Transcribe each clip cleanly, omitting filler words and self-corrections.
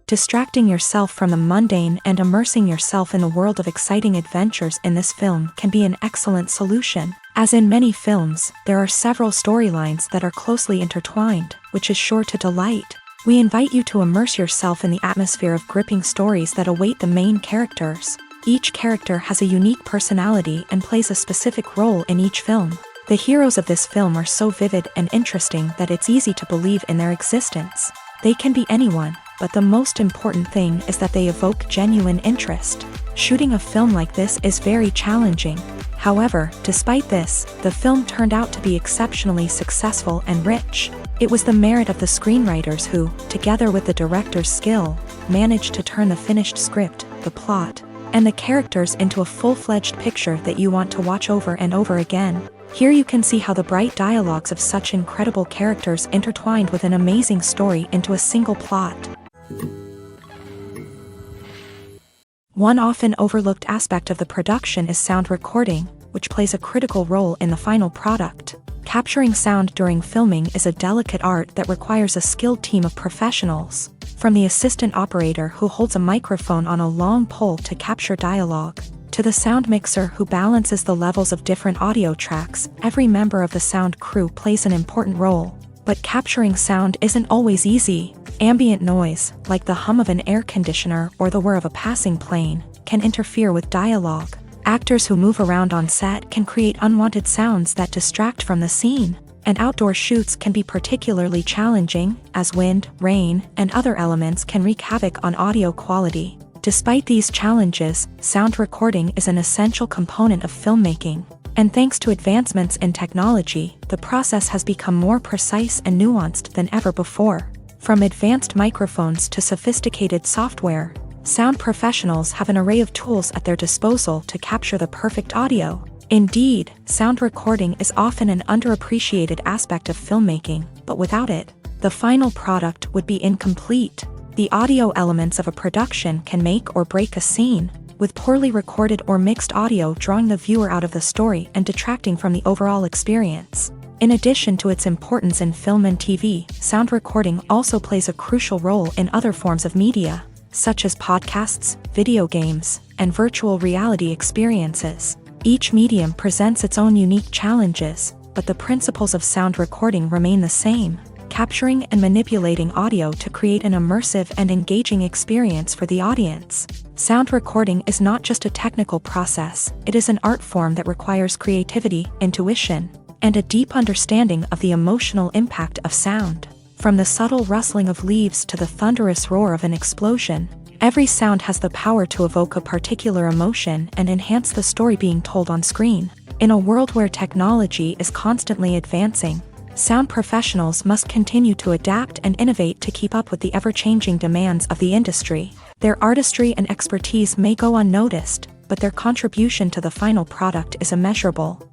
Distracting yourself from the mundane and immersing yourself in the world of exciting adventures in this film can be an excellent solution. As in many films, there are several storylines that are closely intertwined, which is sure to delight. We invite you to immerse yourself in the atmosphere of gripping stories that await the main characters. Each character has a unique personality and plays a specific role in each film. The heroes of this film are so vivid and interesting that it's easy to believe in their existence. They can be anyone, but the most important thing is that they evoke genuine interest. Shooting a film like this is very challenging. However, despite this, the film turned out to be exceptionally successful and rich. It was the merit of the screenwriters who, together with the director's skill, managed to turn the finished script, the plot, and the characters into a full-fledged picture that you want to watch over and over again. Here you can see how the bright dialogues of such incredible characters intertwined with an amazing story into a single plot. One often overlooked aspect of the production is sound recording, which plays a critical role in the final product. Capturing sound during filming is a delicate art that requires a skilled team of professionals. From the assistant operator who holds a microphone on a long pole to capture dialogue, to the sound mixer who balances the levels of different audio tracks, every member of the sound crew plays an important role. But capturing sound isn't always easy. Ambient noise, like the hum of an air conditioner or the whir of a passing plane, can interfere with dialogue. Actors who move around on set can create unwanted sounds that distract from the scene. And outdoor shoots can be particularly challenging, as wind, rain, and other elements can wreak havoc on audio quality. Despite these challenges, sound recording is an essential component of filmmaking. And thanks to advancements in technology, the process has become more precise and nuanced than ever before. From advanced microphones to sophisticated software, sound professionals have an array of tools at their disposal to capture the perfect audio. Indeed, sound recording is often an underappreciated aspect of filmmaking, but without it, the final product would be incomplete. The audio elements of a production can make or break a scene, with poorly recorded or mixed audio drawing the viewer out of the story and detracting from the overall experience. In addition to its importance in film and TV, sound recording also plays a crucial role in other forms of media, such as podcasts, video games, and virtual reality experiences. Each medium presents its own unique challenges, but the principles of sound recording remain the same, capturing and manipulating audio to create an immersive and engaging experience for the audience. Sound recording is not just a technical process, it is an art form that requires creativity, intuition, and a deep understanding of the emotional impact of sound. From the subtle rustling of leaves to the thunderous roar of an explosion, every sound has the power to evoke a particular emotion and enhance the story being told on screen. In a world where technology is constantly advancing, sound professionals must continue to adapt and innovate to keep up with the ever-changing demands of the industry. Their artistry and expertise may go unnoticed, but their contribution to the final product is immeasurable.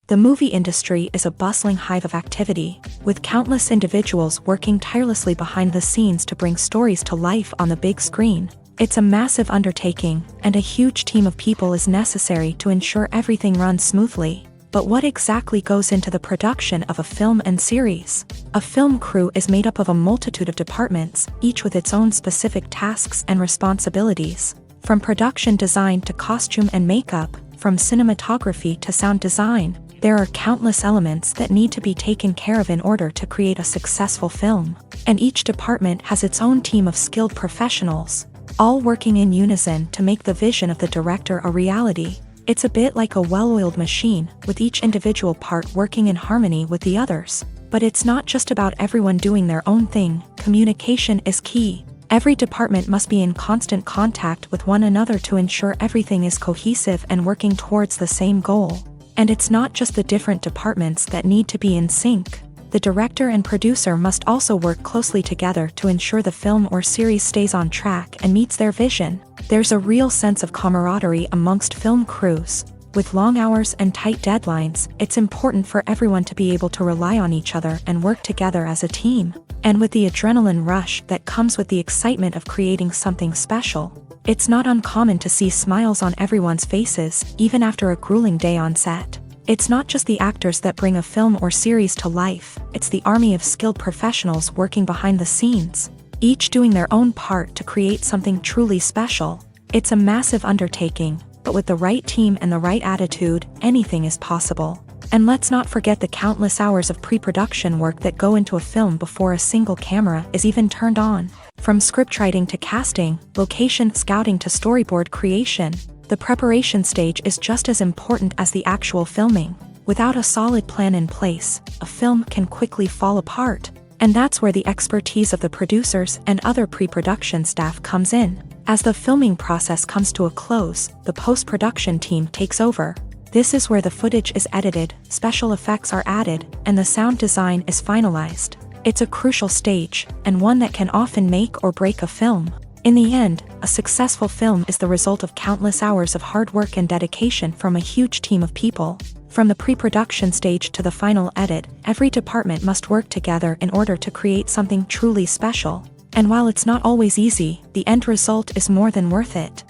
The movie industry is a bustling hive of activity, with countless individuals working tirelessly behind the scenes to bring stories to life on the big screen. It's a massive undertaking, and a huge team of people is necessary to ensure everything runs smoothly. But what exactly goes into the production of a film and series? A film crew is made up of a multitude of departments, each with its own specific tasks and responsibilities. From production design to costume and makeup, from cinematography to sound design, there are countless elements that need to be taken care of in order to create a successful film. And each department has its own team of skilled professionals, all working in unison to make the vision of the director a reality. It's a bit like a well-oiled machine, with each individual part working in harmony with the others. But it's not just about everyone doing their own thing. Communication is key. Every department must be in constant contact with one another to ensure everything is cohesive and working towards the same goal. And it's not just the different departments that need to be in sync. The director and producer must also work closely together to ensure the film or series stays on track and meets their vision. There's a real sense of camaraderie amongst film crews. With long hours and tight deadlines, it's important for everyone to be able to rely on each other and work together as a team. And with the adrenaline rush that comes with the excitement of creating something special, it's not uncommon to see smiles on everyone's faces, even after a grueling day on set. It's not just the actors that bring a film or series to life, it's the army of skilled professionals working behind the scenes, each doing their own part to create something truly special. It's a massive undertaking, but with the right team and the right attitude, anything is possible. And let's not forget the countless hours of pre-production work that go into a film before a single camera is even turned on. From scriptwriting to casting, location scouting to storyboard creation, the preparation stage is just as important as the actual filming. Without a solid plan in place, a film can quickly fall apart. And that's where the expertise of the producers and other pre-production staff comes in. As the filming process comes to a close, the post-production team takes over. This is where the footage is edited, special effects are added, and the sound design is finalized. It's a crucial stage, and one that can often make or break a film. In the end, a successful film is the result of countless hours of hard work and dedication from a huge team of people. From the pre-production stage to the final edit, every department must work together in order to create something truly special. And while it's not always easy, the end result is more than worth it.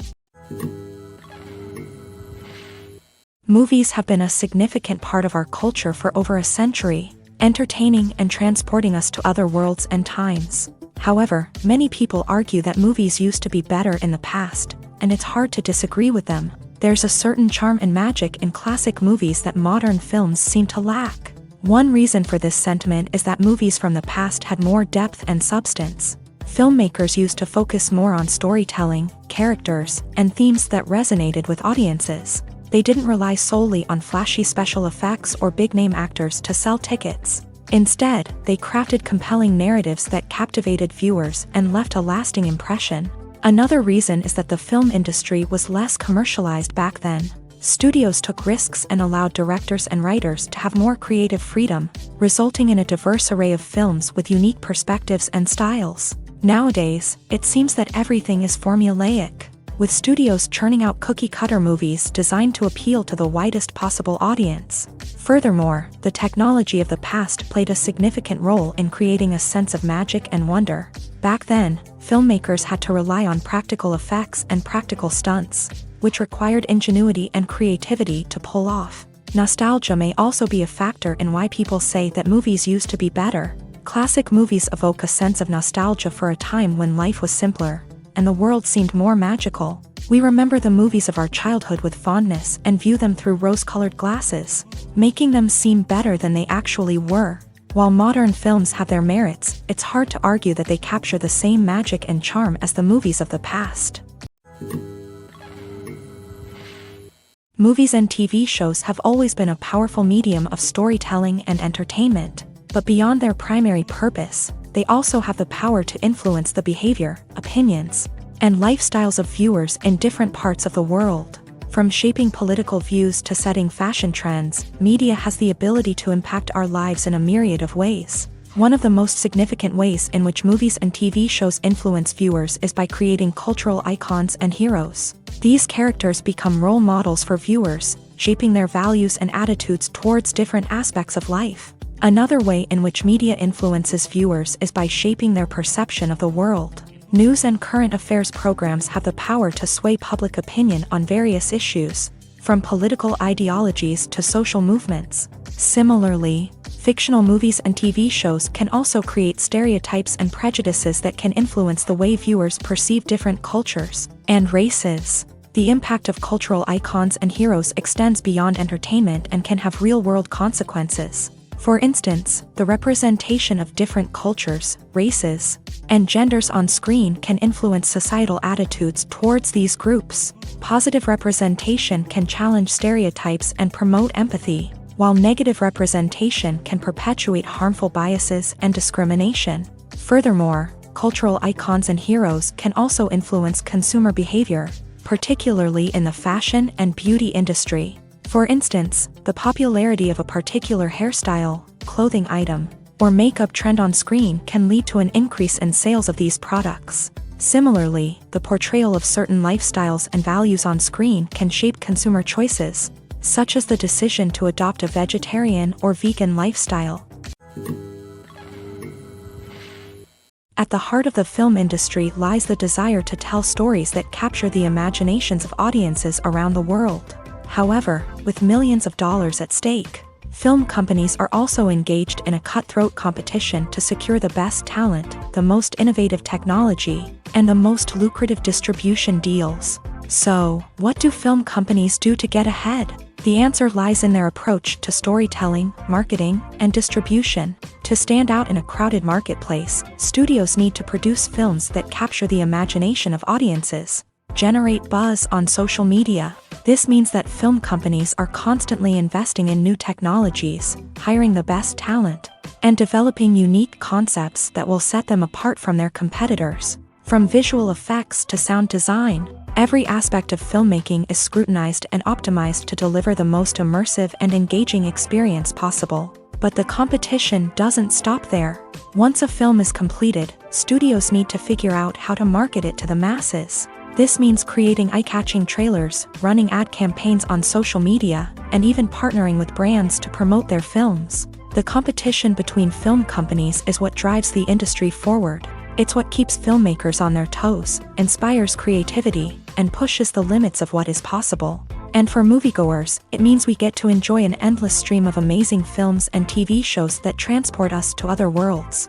Movies have been a significant part of our culture for over a century, entertaining and transporting us to other worlds and times. However, many people argue that movies used to be better in the past, and it's hard to disagree with them. There's a certain charm and magic in classic movies that modern films seem to lack. One reason for this sentiment is that movies from the past had more depth and substance. Filmmakers used to focus more on storytelling, characters, and themes that resonated with audiences. They didn't rely solely on flashy special effects or big-name actors to sell tickets. Instead, they crafted compelling narratives that captivated viewers and left a lasting impression. Another reason is that the film industry was less commercialized back then. Studios took risks and allowed directors and writers to have more creative freedom, resulting in a diverse array of films with unique perspectives and styles. Nowadays, it seems that everything is formulaic, with studios churning out cookie-cutter movies designed to appeal to the widest possible audience. Furthermore, the technology of the past played a significant role in creating a sense of magic and wonder. Back then, filmmakers had to rely on practical effects and practical stunts, which required ingenuity and creativity to pull off. Nostalgia may also be a factor in why people say that movies used to be better. Classic movies evoke a sense of nostalgia for a time when life was simpler, and the world seemed more magical. We remember the movies of our childhood with fondness and view them through rose-colored glasses, making them seem better than they actually were. While modern films have their merits, it's hard to argue that they capture the same magic and charm as the movies of the past. Movies and TV shows have always been a powerful medium of storytelling and entertainment, but beyond their primary purpose, they also have the power to influence the behavior, opinions, and lifestyles of viewers in different parts of the world. From shaping political views to setting fashion trends, media has the ability to impact our lives in a myriad of ways. One of the most significant ways in which movies and TV shows influence viewers is by creating cultural icons and heroes. These characters become role models for viewers, shaping their values and attitudes towards different aspects of life. Another way in which media influences viewers is by shaping their perception of the world. News and current affairs programs have the power to sway public opinion on various issues, from political ideologies to social movements. Similarly, fictional movies and TV shows can also create stereotypes and prejudices that can influence the way viewers perceive different cultures and races. The impact of cultural icons and heroes extends beyond entertainment and can have real-world consequences. For instance, the representation of different cultures, races, and genders on screen can influence societal attitudes towards these groups. Positive representation can challenge stereotypes and promote empathy, while negative representation can perpetuate harmful biases and discrimination. Furthermore, cultural icons and heroes can also influence consumer behavior, particularly in the fashion and beauty industry. For instance, the popularity of a particular hairstyle, clothing item, or makeup trend on screen can lead to an increase in sales of these products. Similarly, the portrayal of certain lifestyles and values on screen can shape consumer choices, such as the decision to adopt a vegetarian or vegan lifestyle. At the heart of the film industry lies the desire to tell stories that capture the imaginations of audiences around the world. However, with millions of dollars at stake, film companies are also engaged in a cutthroat competition to secure the best talent, the most innovative technology, and the most lucrative distribution deals. So, what do film companies do to get ahead? The answer lies in their approach to storytelling, marketing, and distribution. To stand out in a crowded marketplace, studios need to produce films that capture the imagination of audiences, generate buzz on social media. This means that film companies are constantly investing in new technologies, hiring the best talent, and developing unique concepts that will set them apart from their competitors. From visual effects to sound design, every aspect of filmmaking is scrutinized and optimized to deliver the most immersive and engaging experience possible. But the competition doesn't stop there. Once a film is completed, studios need to figure out how to market it to the masses. This means creating eye-catching trailers, running ad campaigns on social media, and even partnering with brands to promote their films. The competition between film companies is what drives the industry forward. It's what keeps filmmakers on their toes, inspires creativity, and pushes the limits of what is possible. And for moviegoers, it means we get to enjoy an endless stream of amazing films and TV shows that transport us to other worlds.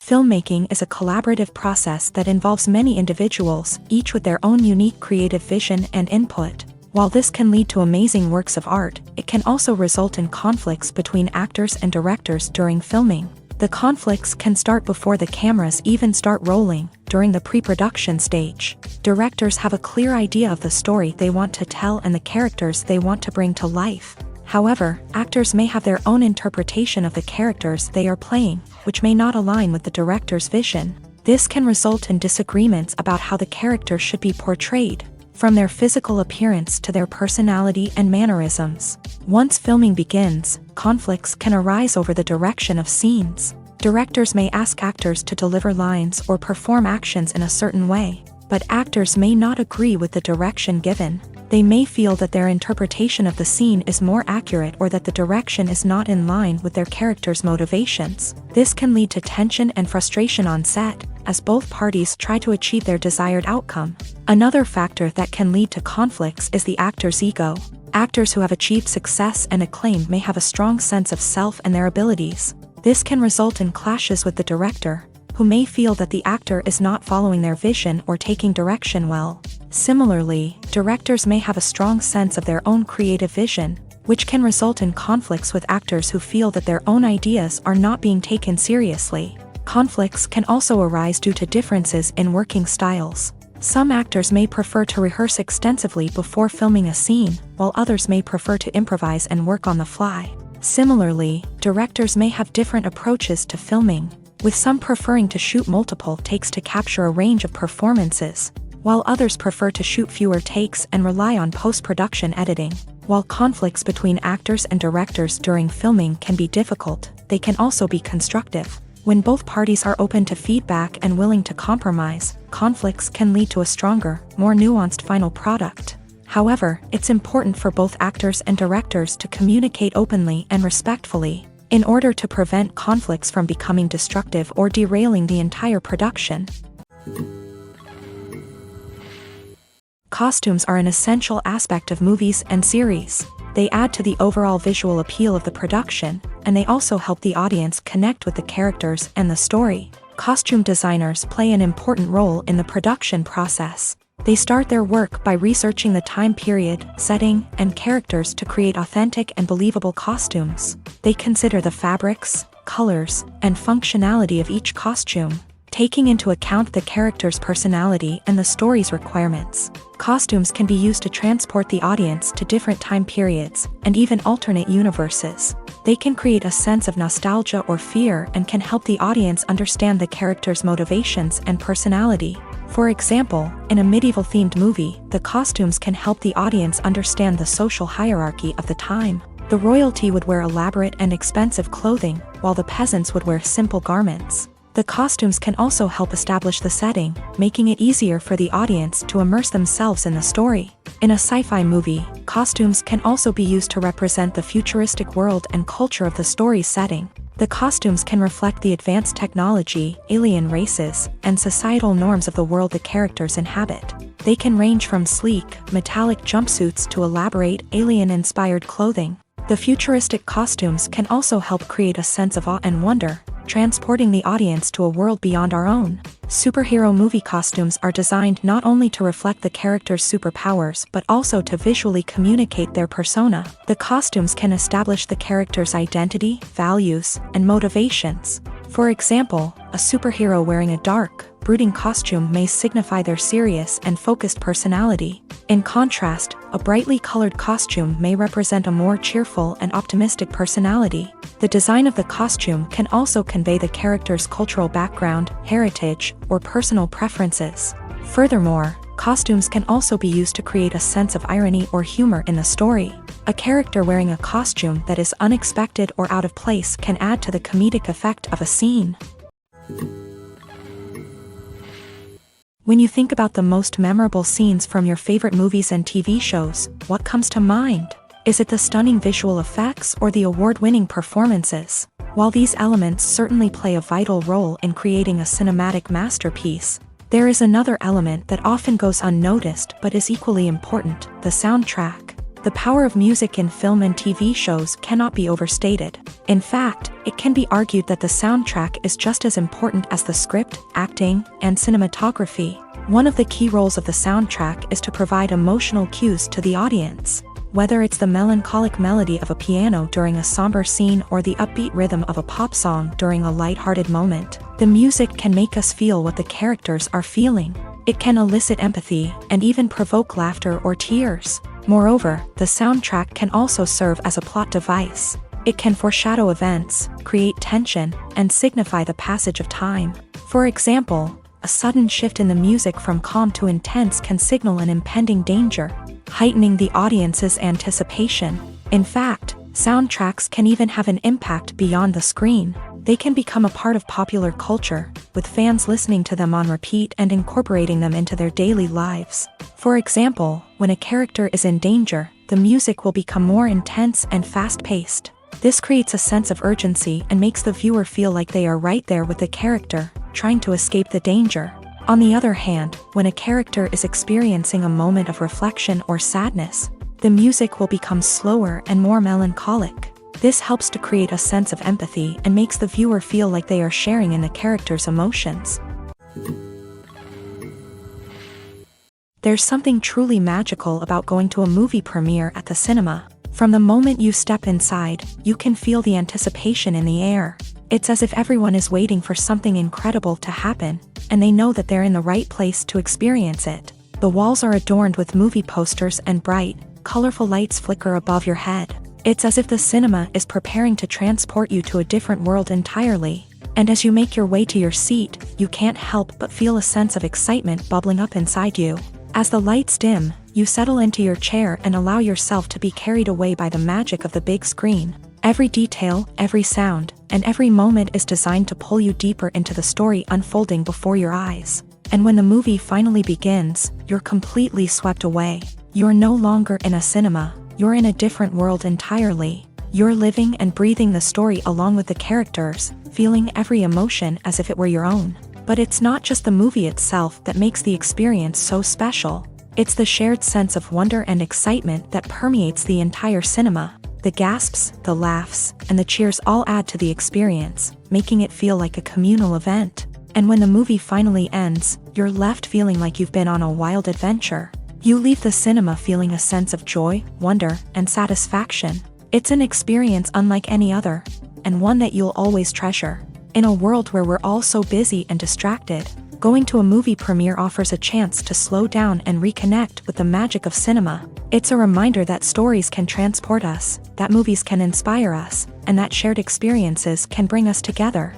Filmmaking is a collaborative process that involves many individuals, each with their own unique creative vision and input. While this can lead to amazing works of art, it can also result in conflicts between actors and directors during filming. The conflicts can start before the cameras even start rolling, during the pre-production stage. Directors have a clear idea of the story they want to tell and the characters they want to bring to life. However, actors may have their own interpretation of the characters they are playing, which may not align with the director's vision. This can result in disagreements about how the character should be portrayed, from their physical appearance to their personality and mannerisms. Once filming begins, conflicts can arise over the direction of scenes. Directors may ask actors to deliver lines or perform actions in a certain way, but actors may not agree with the direction given. They may feel that their interpretation of the scene is more accurate or that the direction is not in line with their character's motivations. This can lead to tension and frustration on set, as both parties try to achieve their desired outcome. Another factor that can lead to conflicts is the actor's ego. Actors who have achieved success and acclaim may have a strong sense of self and their abilities. This can result in clashes with the director, who may feel that the actor is not following their vision or taking direction well. Similarly, directors may have a strong sense of their own creative vision, which can result in conflicts with actors who feel that their own ideas are not being taken seriously. Conflicts can also arise due to differences in working styles. Some actors may prefer to rehearse extensively before filming a scene, while others may prefer to improvise and work on the fly. Similarly, directors may have different approaches to filming, with some preferring to shoot multiple takes to capture a range of performances, while others prefer to shoot fewer takes and rely on post-production editing. While conflicts between actors and directors during filming can be difficult, they can also be constructive. When both parties are open to feedback and willing to compromise, conflicts can lead to a stronger, more nuanced final product. However, it's important for both actors and directors to communicate openly and respectfully, in order to prevent conflicts from becoming destructive or derailing the entire production. Costumes are an essential aspect of movies and series. They add to the overall visual appeal of the production, and they also help the audience connect with the characters and the story. Costume designers play an important role in the production process. They start their work by researching the time period, setting, and characters to create authentic and believable costumes. They consider the fabrics, colors, and functionality of each costume, taking into account the character's personality and the story's requirements. Costumes can be used to transport the audience to different time periods, and even alternate universes. They can create a sense of nostalgia or fear and can help the audience understand the character's motivations and personality. For example, in a medieval-themed movie, the costumes can help the audience understand the social hierarchy of the time. The royalty would wear elaborate and expensive clothing, while the peasants would wear simple garments. The costumes can also help establish the setting, making it easier for the audience to immerse themselves in the story. In a sci-fi movie, costumes can also be used to represent the futuristic world and culture of the story's setting. The costumes can reflect the advanced technology, alien races, and societal norms of the world the characters inhabit. They can range from sleek, metallic jumpsuits to elaborate, alien-inspired clothing. The futuristic costumes can also help create a sense of awe and wonder, transporting the audience to a world beyond our own. Superhero movie costumes are designed not only to reflect the character's superpowers but also to visually communicate their persona. The costumes can establish the character's identity, values, and motivations. For example, a superhero wearing a dark, brooding costume may signify their serious and focused personality. In contrast, a brightly colored costume may represent a more cheerful and optimistic personality. The design of the costume can also convey the character's cultural background, heritage, or personal preferences. Furthermore, costumes can also be used to create a sense of irony or humor in the story. A character wearing a costume that is unexpected or out of place can add to the comedic effect of a scene. When you think about the most memorable scenes from your favorite movies and TV shows, what comes to mind? Is it the stunning visual effects or the award-winning performances? While these elements certainly play a vital role in creating a cinematic masterpiece, there is another element that often goes unnoticed but is equally important: the soundtrack. The power of music in film and TV shows cannot be overstated. In fact, it can be argued that the soundtrack is just as important as the script, acting, and cinematography. One of the key roles of the soundtrack is to provide emotional cues to the audience. Whether it's the melancholic melody of a piano during a somber scene or the upbeat rhythm of a pop song during a lighthearted moment, the music can make us feel what the characters are feeling. It can elicit empathy and even provoke laughter or tears. Moreover, the soundtrack can also serve as a plot device. It can foreshadow events, create tension, and signify the passage of time. For example, a sudden shift in the music from calm to intense can signal an impending danger, heightening the audience's anticipation. In fact, soundtracks can even have an impact beyond the screen. They can become a part of popular culture, with fans listening to them on repeat and incorporating them into their daily lives. For example, when a character is in danger, the music will become more intense and fast-paced. This creates a sense of urgency and makes the viewer feel like they are right there with the character, trying to escape the danger. On the other hand, when a character is experiencing a moment of reflection or sadness, the music will become slower and more melancholic. This helps to create a sense of empathy and makes the viewer feel like they are sharing in the character's emotions. There's something truly magical about going to a movie premiere at the cinema. From the moment you step inside, you can feel the anticipation in the air. It's as if everyone is waiting for something incredible to happen, and they know that they're in the right place to experience it. The walls are adorned with movie posters and bright, colorful lights flicker above your head. It's as if the cinema is preparing to transport you to a different world entirely. And as you make your way to your seat, you can't help but feel a sense of excitement bubbling up inside you. As the lights dim, you settle into your chair and allow yourself to be carried away by the magic of the big screen. Every detail, every sound, and every moment is designed to pull you deeper into the story unfolding before your eyes. And when the movie finally begins, you're completely swept away. You're no longer in a cinema, you're in a different world entirely. You're living and breathing the story along with the characters, feeling every emotion as if it were your own. But it's not just the movie itself that makes the experience so special. It's the shared sense of wonder and excitement that permeates the entire cinema. The gasps, the laughs, and the cheers all add to the experience, making it feel like a communal event. And when the movie finally ends, you're left feeling like you've been on a wild adventure. You leave the cinema feeling a sense of joy, wonder, and satisfaction. It's an experience unlike any other, and one that you'll always treasure. In a world where we're all so busy and distracted, going to a movie premiere offers a chance to slow down and reconnect with the magic of cinema. It's a reminder that stories can transport us, that movies can inspire us, and that shared experiences can bring us together.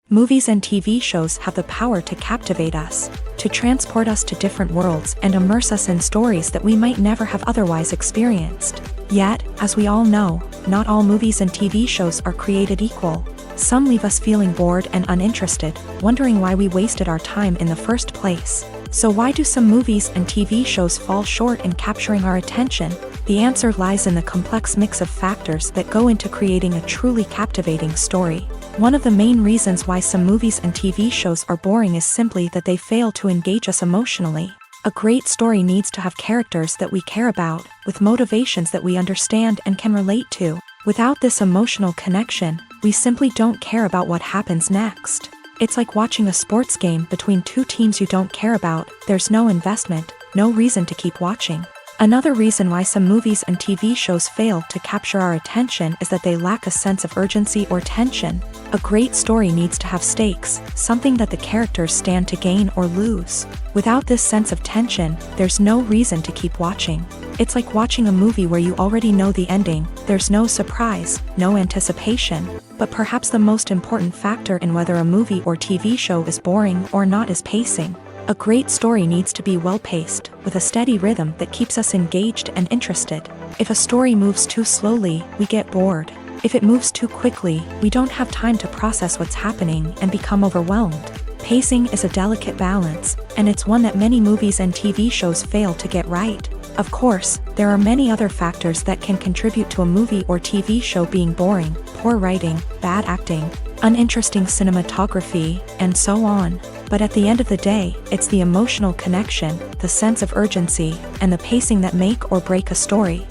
Movies and TV shows have the power to captivate us, to transport us to different worlds and immerse us in stories that we might never have otherwise experienced. Yet, as we all know, not all movies and TV shows are created equal. Some leave us feeling bored and uninterested, wondering why we wasted our time in the first place. So why do some movies and TV shows fall short in capturing our attention? The answer lies in the complex mix of factors that go into creating a truly captivating story. One of the main reasons why some movies and TV shows are boring is simply that they fail to engage us emotionally. A great story needs to have characters that we care about, with motivations that we understand and can relate to. Without this emotional connection, we simply don't care about what happens next. It's like watching a sports game between two teams you don't care about. There's no investment, no reason to keep watching. Another reason why some movies and TV shows fail to capture our attention is that they lack a sense of urgency or tension. A great story needs to have stakes, something that the characters stand to gain or lose. Without this sense of tension, there's no reason to keep watching. It's like watching a movie where you already know the ending. There's no surprise, no anticipation. But perhaps the most important factor in whether a movie or TV show is boring or not is pacing. A great story needs to be well-paced, with a steady rhythm that keeps us engaged and interested. If a story moves too slowly, we get bored. If it moves too quickly, we don't have time to process what's happening and become overwhelmed. Pacing is a delicate balance, and it's one that many movies and TV shows fail to get right. Of course, there are many other factors that can contribute to a movie or TV show being boring: poor writing, bad acting, uninteresting cinematography, and so on. But at the end of the day, it's the emotional connection, the sense of urgency, and the pacing that make or break a story.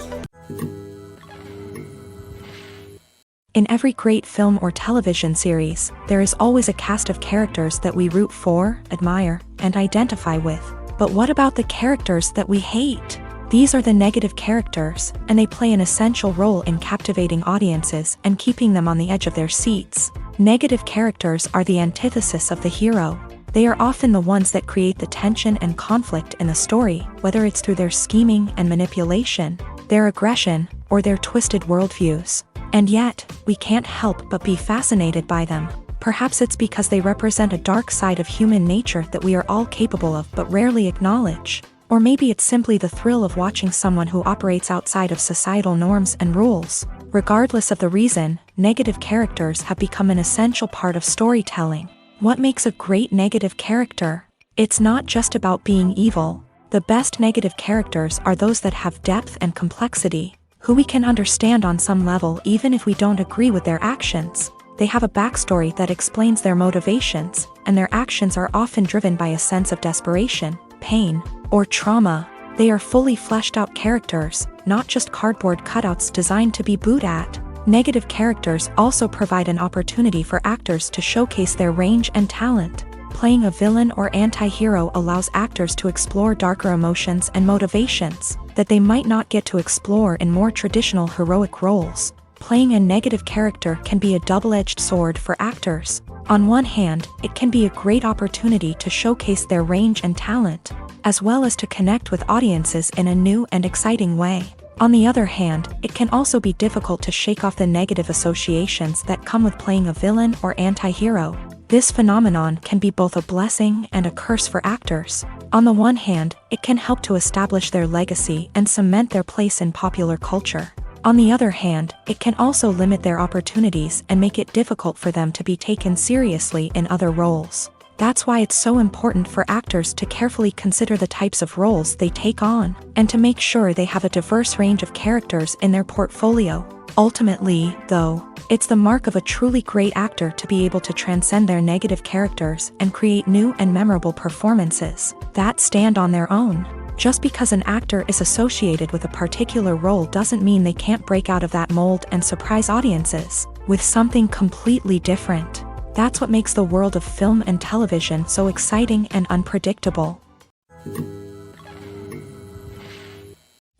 In every great film or television series, there is always a cast of characters that we root for, admire, and identify with. But what about the characters that we hate? These are the negative characters, and they play an essential role in captivating audiences and keeping them on the edge of their seats. Negative characters are the antithesis of the hero. They are often the ones that create the tension and conflict in the story, whether it's through their scheming and manipulation, their aggression, or their twisted worldviews. And yet, we can't help but be fascinated by them. Perhaps it's because they represent a dark side of human nature that we are all capable of but rarely acknowledge. Or maybe it's simply the thrill of watching someone who operates outside of societal norms and rules. Regardless of the reason, negative characters have become an essential part of storytelling. What makes a great negative character? It's not just about being evil. The best negative characters are those that have depth and complexity, who we can understand on some level even if we don't agree with their actions. They have a backstory that explains their motivations, and their actions are often driven by a sense of desperation, pain, or trauma. They are fully fleshed out characters, not just cardboard cutouts designed to be booed at. Negative characters also provide an opportunity for actors to showcase their range and talent. Playing a villain or anti-hero allows actors to explore darker emotions and motivations that they might not get to explore in more traditional heroic roles. Playing a negative character can be a double-edged sword for actors. On one hand, it can be a great opportunity to showcase their range and talent, as well as to connect with audiences in a new and exciting way. On the other hand, it can also be difficult to shake off the negative associations that come with playing a villain or anti-hero. This phenomenon can be both a blessing and a curse for actors. On the one hand, it can help to establish their legacy and cement their place in popular culture. On the other hand, it can also limit their opportunities and make it difficult for them to be taken seriously in other roles. That's why it's so important for actors to carefully consider the types of roles they take on, and to make sure they have a diverse range of characters in their portfolio. Ultimately, though, it's the mark of a truly great actor to be able to transcend their negative characters and create new and memorable performances that stand on their own. Just because an actor is associated with a particular role doesn't mean they can't break out of that mold and surprise audiences with something completely different. That's what makes the world of film and television so exciting and unpredictable.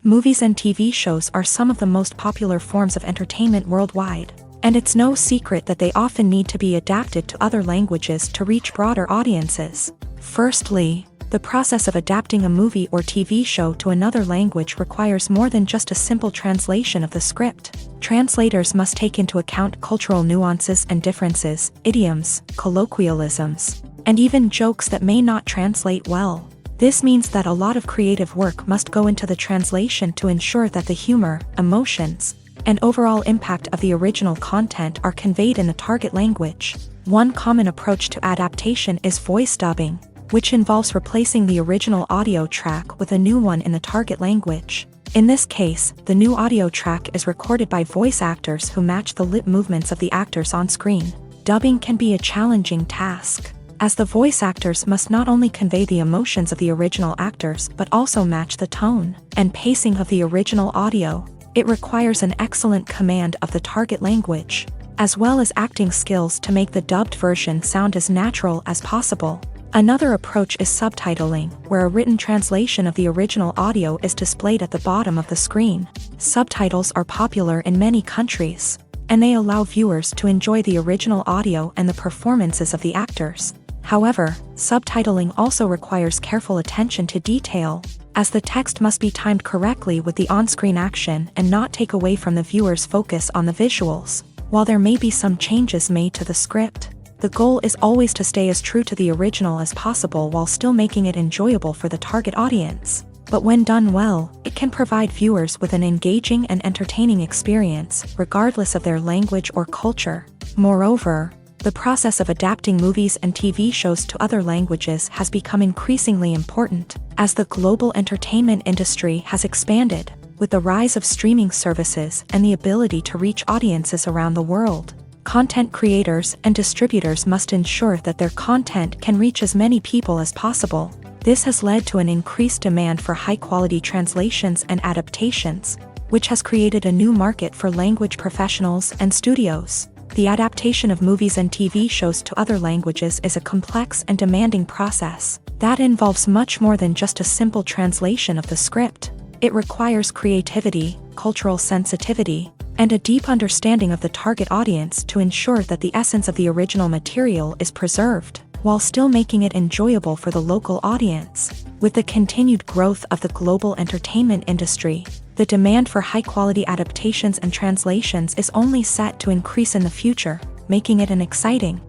Movies and TV shows are some of the most popular forms of entertainment worldwide, and it's no secret that they often need to be adapted to other languages to reach broader audiences. Firstly, the process of adapting a movie or TV show to another language requires more than just a simple translation of the script. Translators must take into account cultural nuances and differences, idioms, colloquialisms, and even jokes that may not translate well. This means that a lot of creative work must go into the translation to ensure that the humor, emotions, and overall impact of the original content are conveyed in the target language. One common approach to adaptation is voice dubbing, which involves replacing the original audio track with a new one in the target language. In this case, the new audio track is recorded by voice actors who match the lip movements of the actors on screen. Dubbing can be a challenging task, as the voice actors must not only convey the emotions of the original actors but also match the tone and pacing of the original audio. It requires an excellent command of the target language, as well as acting skills to make the dubbed version sound as natural as possible. Another approach is subtitling, where a written translation of the original audio is displayed at the bottom of the screen. Subtitles are popular in many countries, and they allow viewers to enjoy the original audio and the performances of the actors. However, subtitling also requires careful attention to detail, as the text must be timed correctly with the on-screen action and not take away from the viewer's focus on the visuals. While there may be some changes made to the script, the goal is always to stay as true to the original as possible while still making it enjoyable for the target audience. But when done well, it can provide viewers with an engaging and entertaining experience, regardless of their language or culture. Moreover, the process of adapting movies and TV shows to other languages has become increasingly important, as the global entertainment industry has expanded, with the rise of streaming services and the ability to reach audiences around the world. Content creators and distributors must ensure that their content can reach as many people as possible. This has led to an increased demand for high-quality translations and adaptations, which has created a new market for language professionals and studios. The adaptation of movies and TV shows to other languages is a complex and demanding process that involves much more than just a simple translation of the script. It requires creativity, cultural sensitivity, and a deep understanding of the target audience to ensure that the essence of the original material is preserved, while still making it enjoyable for the local audience. With the continued growth of the global entertainment industry, the demand for high-quality adaptations and translations is only set to increase in the future, making it an exciting.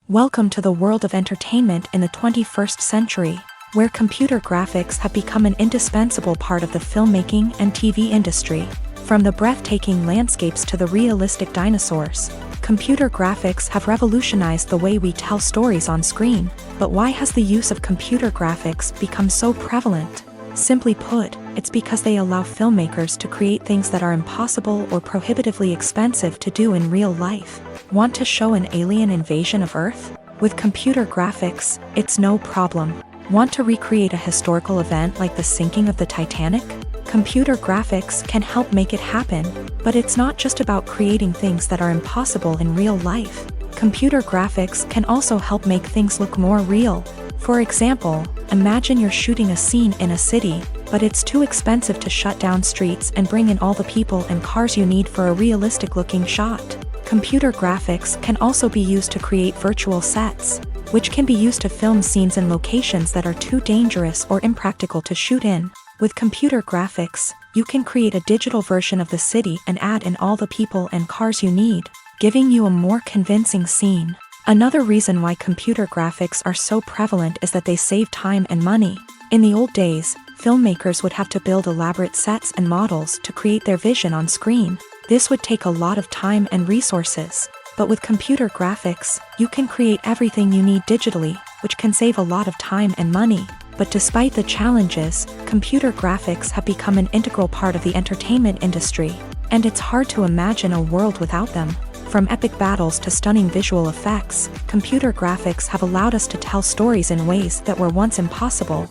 Welcome to the world of entertainment in the 21st century, where computer graphics have become an indispensable part of the filmmaking and TV industry. From the breathtaking landscapes to the realistic dinosaurs, computer graphics have revolutionized the way we tell stories on screen. But why has the use of computer graphics become so prevalent? Simply put, it's because they allow filmmakers to create things that are impossible or prohibitively expensive to do in real life. Want to show an alien invasion of Earth? With computer graphics, it's no problem. Want to recreate a historical event like the sinking of the Titanic? Computer graphics can help make it happen, but it's not just about creating things that are impossible in real life. Computer graphics can also help make things look more real. For example, imagine you're shooting a scene in a city, but it's too expensive to shut down streets and bring in all the people and cars you need for a realistic-looking shot. Computer graphics can also be used to create virtual sets, which can be used to film scenes in locations that are too dangerous or impractical to shoot in. With computer graphics, you can create a digital version of the city and add in all the people and cars you need, giving you a more convincing scene. Another reason why computer graphics are so prevalent is that they save time and money. In the old days, filmmakers would have to build elaborate sets and models to create their vision on screen. This would take a lot of time and resources. But with computer graphics, you can create everything you need digitally, which can save a lot of time and money. But despite the challenges, computer graphics have become an integral part of the entertainment industry, and it's hard to imagine a world without them. From epic battles to stunning visual effects, computer graphics have allowed us to tell stories in ways that were once impossible.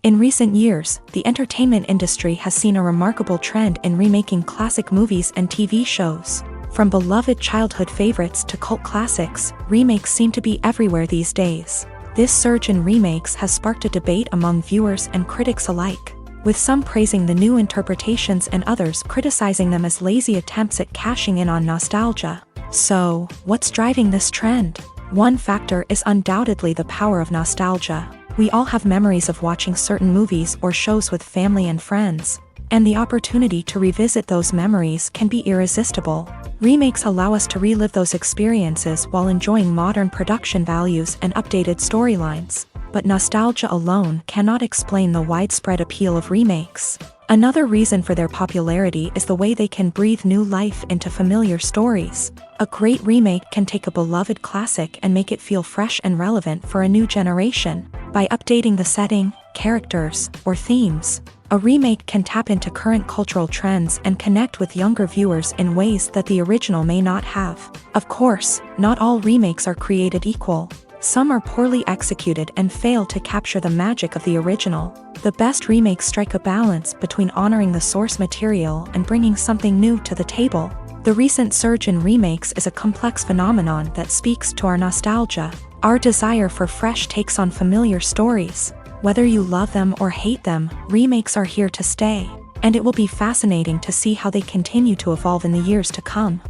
In recent years, the entertainment industry has seen a remarkable trend in remaking classic movies and TV shows. From beloved childhood favorites to cult classics, remakes seem to be everywhere these days. This surge in remakes has sparked a debate among viewers and critics alike, with some praising the new interpretations and others criticizing them as lazy attempts at cashing in on nostalgia. So, what's driving this trend? One factor is undoubtedly the power of nostalgia. We all have memories of watching certain movies or shows with family and friends, and the opportunity to revisit those memories can be irresistible. Remakes allow us to relive those experiences while enjoying modern production values and updated storylines. but nostalgia alone cannot explain the widespread appeal of remakes. Another reason for their popularity is the way they can breathe new life into familiar stories. A great remake can take a beloved classic and make it feel fresh and relevant for a new generation. By updating the setting, characters, or themes, a remake can tap into current cultural trends and connect with younger viewers in ways that the original may not have. Of course, not all remakes are created equal. Some are poorly executed and fail to capture the magic of the original. The best remakes strike a balance between honoring the source material and bringing something new to the table. The recent surge in remakes is a complex phenomenon that speaks to our nostalgia, our desire for fresh takes on familiar stories. Whether you love them or hate them, remakes are here to stay, and it will be fascinating to see how they continue to evolve in the years to come.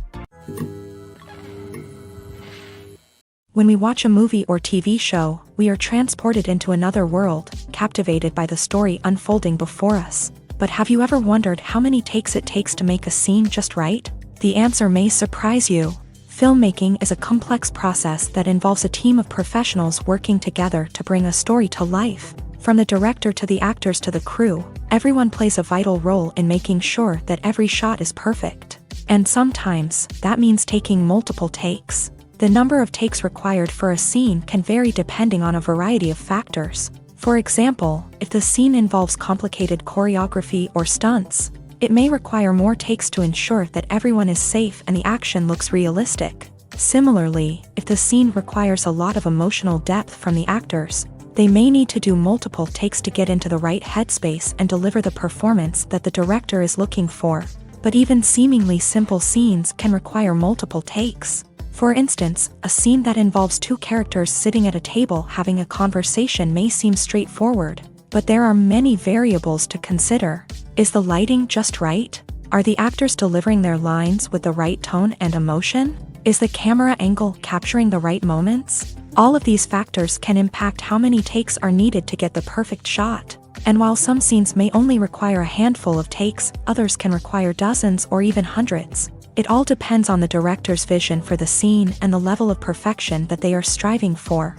When we watch a movie or TV show, we are transported into another world, captivated by the story unfolding before us. But have you ever wondered how many takes it takes to make a scene just right? The answer may surprise you. Filmmaking is a complex process that involves a team of professionals working together to bring a story to life. From the director to the actors to the crew, everyone plays a vital role in making sure that every shot is perfect. And sometimes, that means taking multiple takes. The number of takes required for a scene can vary depending on a variety of factors. For example, if the scene involves complicated choreography or stunts, it may require more takes to ensure that everyone is safe and the action looks realistic. Similarly, if the scene requires a lot of emotional depth from the actors, they may need to do multiple takes to get into the right headspace and deliver the performance that the director is looking for. But even seemingly simple scenes can require multiple takes. For instance, a scene that involves two characters sitting at a table having a conversation may seem straightforward, but there are many variables to consider. Is the lighting just right? Are the actors delivering their lines with the right tone and emotion? Is the camera angle capturing the right moments? All of these factors can impact how many takes are needed to get the perfect shot. And while some scenes may only require a handful of takes, others can require dozens or even hundreds. It all depends on the director's vision for the scene and the level of perfection that they are striving for.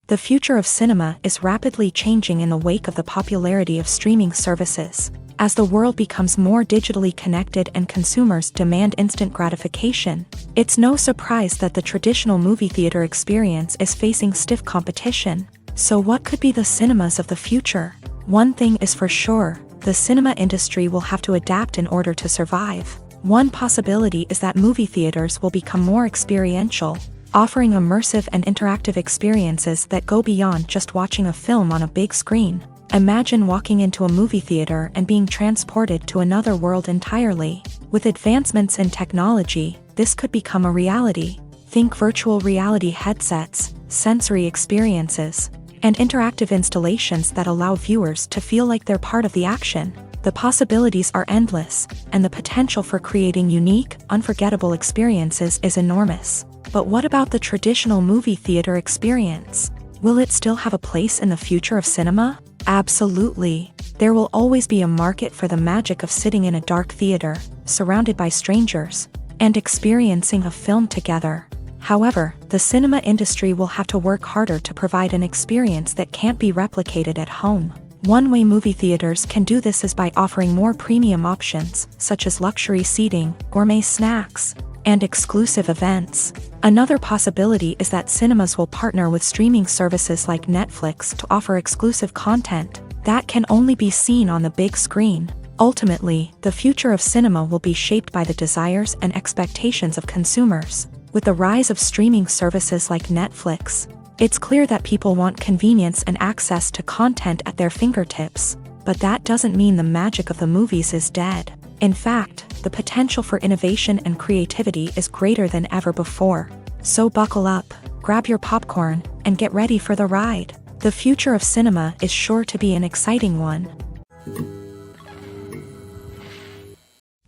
The future of cinema is rapidly changing in the wake of the popularity of streaming services. As the world becomes more digitally connected and consumers demand instant gratification, it's no surprise that the traditional movie theater experience is facing stiff competition. So what could be the cinemas of the future? One thing is for sure, the cinema industry will have to adapt in order to survive. One possibility is that movie theaters will become more experiential, offering immersive and interactive experiences that go beyond just watching a film on a big screen. Imagine walking into a movie theater and being transported to another world entirely. With advancements in technology, this could become a reality. Think virtual reality headsets, sensory experiences, and interactive installations that allow viewers to feel like they're part of the action. The possibilities are endless, and the potential for creating unique, unforgettable experiences is enormous. But what about the traditional movie theater experience? Will it still have a place in the future of cinema? Absolutely. There will always be a market for the magic of sitting in a dark theater, surrounded by strangers, and experiencing a film together. However, the cinema industry will have to work harder to provide an experience that can't be replicated at home. One way movie theaters can do this is by offering more premium options, such as luxury seating, gourmet snacks, and exclusive events. Another possibility is that cinemas will partner with streaming services like Netflix to offer exclusive content that can only be seen on the big screen. Ultimately, the future of cinema will be shaped by the desires and expectations of consumers. With the rise of streaming services like Netflix, it's clear that people want convenience and access to content at their fingertips. But that doesn't mean the magic of the movies is dead. In fact, the potential for innovation and creativity is greater than ever before. So buckle up, grab your popcorn, and get ready for the ride. The future of cinema is sure to be an exciting one.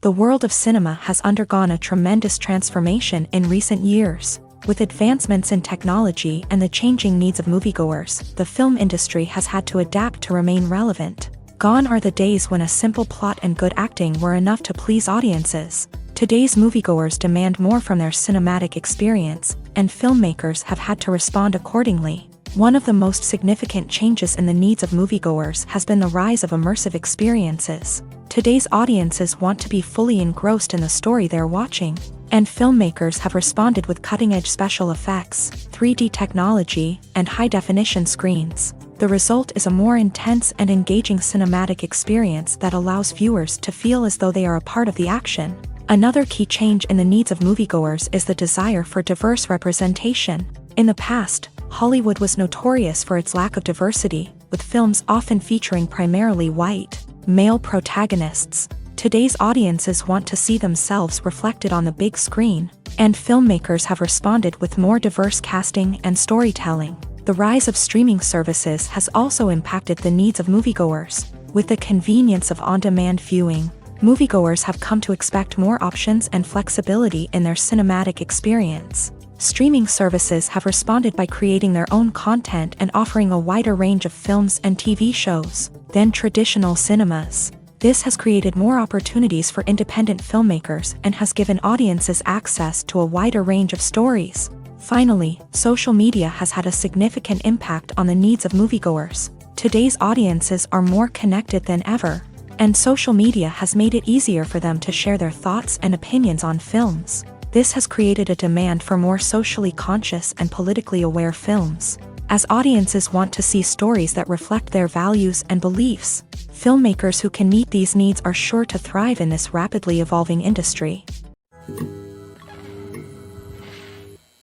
The world of cinema has undergone a tremendous transformation in recent years. With advancements in technology and the changing needs of moviegoers, the film industry has had to adapt to remain relevant. Gone are the days when a simple plot and good acting were enough to please audiences. Today's moviegoers demand more from their cinematic experience, and filmmakers have had to respond accordingly. One of the most significant changes in the needs of moviegoers has been the rise of immersive experiences. Today's audiences want to be fully engrossed in the story they're watching, and filmmakers have responded with cutting-edge special effects, 3D technology, and high-definition screens. The result is a more intense and engaging cinematic experience that allows viewers to feel as though they are a part of the action. Another key change in the needs of moviegoers is the desire for diverse representation. In the past, Hollywood was notorious for its lack of diversity, with films often featuring primarily white, male protagonists. Today's audiences want to see themselves reflected on the big screen, and filmmakers have responded with more diverse casting and storytelling. The rise of streaming services has also impacted the needs of moviegoers. With the convenience of on-demand viewing, moviegoers have come to expect more options and flexibility in their cinematic experience. Streaming services have responded by creating their own content and offering a wider range of films and TV shows than traditional cinemas. This has created more opportunities for independent filmmakers and has given audiences access to a wider range of stories. Finally, social media has had a significant impact on the needs of moviegoers. Today's audiences are more connected than ever, and social media has made it easier for them to share their thoughts and opinions on films. This has created a demand for more socially conscious and politically aware films. As audiences want to see stories that reflect their values and beliefs, filmmakers who can meet these needs are sure to thrive in this rapidly evolving industry.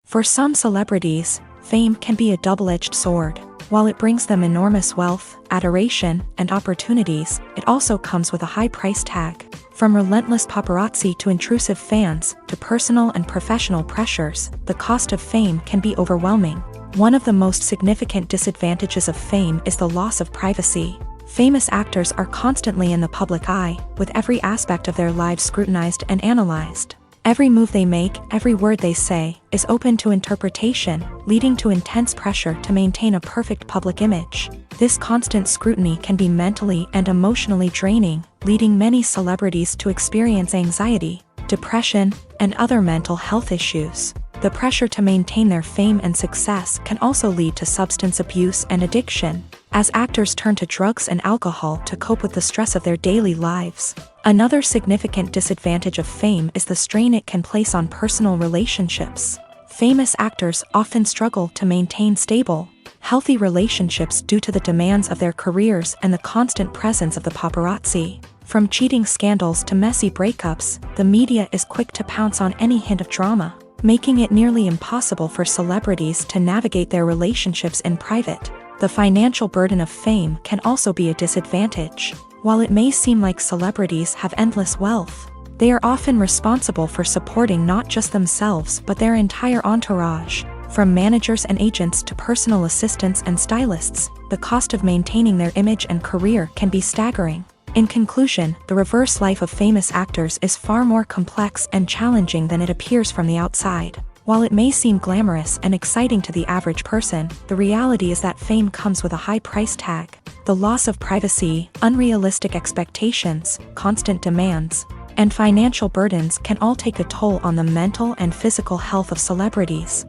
For some celebrities, fame can be a double-edged sword. While it brings them enormous wealth, adoration, and opportunities, it also comes with a high price tag. From relentless paparazzi to intrusive fans, to personal and professional pressures, the cost of fame can be overwhelming. One of the most significant disadvantages of fame is the loss of privacy. Famous actors are constantly in the public eye, with every aspect of their lives scrutinized and analyzed. Every move they make, every word they say, is open to interpretation, leading to intense pressure to maintain a perfect public image. This constant scrutiny can be mentally and emotionally draining, leading many celebrities to experience anxiety, depression, and other mental health issues. The pressure to maintain their fame and success can also lead to substance abuse and addiction, as actors turn to drugs and alcohol to cope with the stress of their daily lives. Another significant disadvantage of fame is the strain it can place on personal relationships. Famous actors often struggle to maintain stable, healthy relationships due to the demands of their careers and the constant presence of the paparazzi. From cheating scandals to messy breakups, the media is quick to pounce on any hint of drama, making it nearly impossible for celebrities to navigate their relationships in private. The financial burden of fame can also be a disadvantage. While it may seem like celebrities have endless wealth, they are often responsible for supporting not just themselves but their entire entourage. From managers and agents to personal assistants and stylists, the cost of maintaining their image and career can be staggering. In conclusion, the reverse life of famous actors is far more complex and challenging than it appears from the outside. While it may seem glamorous and exciting to the average person, the reality is that fame comes with a high price tag. The loss of privacy, unrealistic expectations, constant demands, and financial burdens can all take a toll on the mental and physical health of celebrities.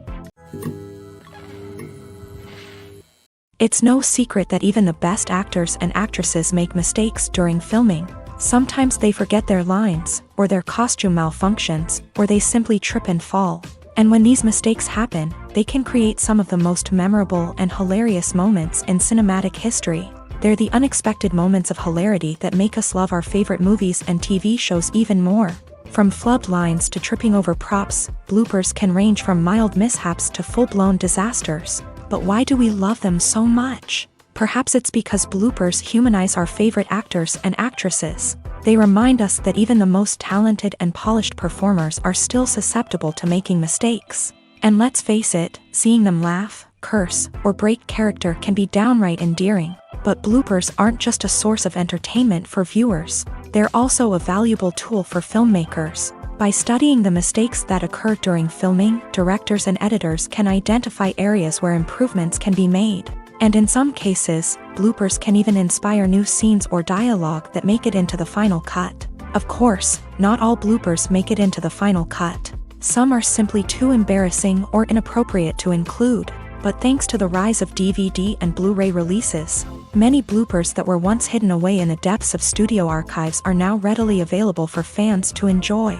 It's no secret that even the best actors and actresses make mistakes during filming. Sometimes they forget their lines, or their costume malfunctions, or they simply trip and fall. And when these mistakes happen, they can create some of the most memorable and hilarious moments in cinematic history. They're the unexpected moments of hilarity that make us love our favorite movies and TV shows even more. From flubbed lines to tripping over props, bloopers can range from mild mishaps to full-blown disasters. But why do we love them so much? Perhaps it's because bloopers humanize our favorite actors and actresses. They remind us that even the most talented and polished performers are still susceptible to making mistakes. And let's face it, seeing them laugh, curse, or break character can be downright endearing. But bloopers aren't just a source of entertainment for viewers. They're also a valuable tool for filmmakers. By studying the mistakes that occur during filming, directors and editors can identify areas where improvements can be made. And in some cases, bloopers can even inspire new scenes or dialogue that make it into the final cut. Of course, not all bloopers make it into the final cut. Some are simply too embarrassing or inappropriate to include. But thanks to the rise of DVD and Blu-ray releases, many bloopers that were once hidden away in the depths of studio archives are now readily available for fans to enjoy.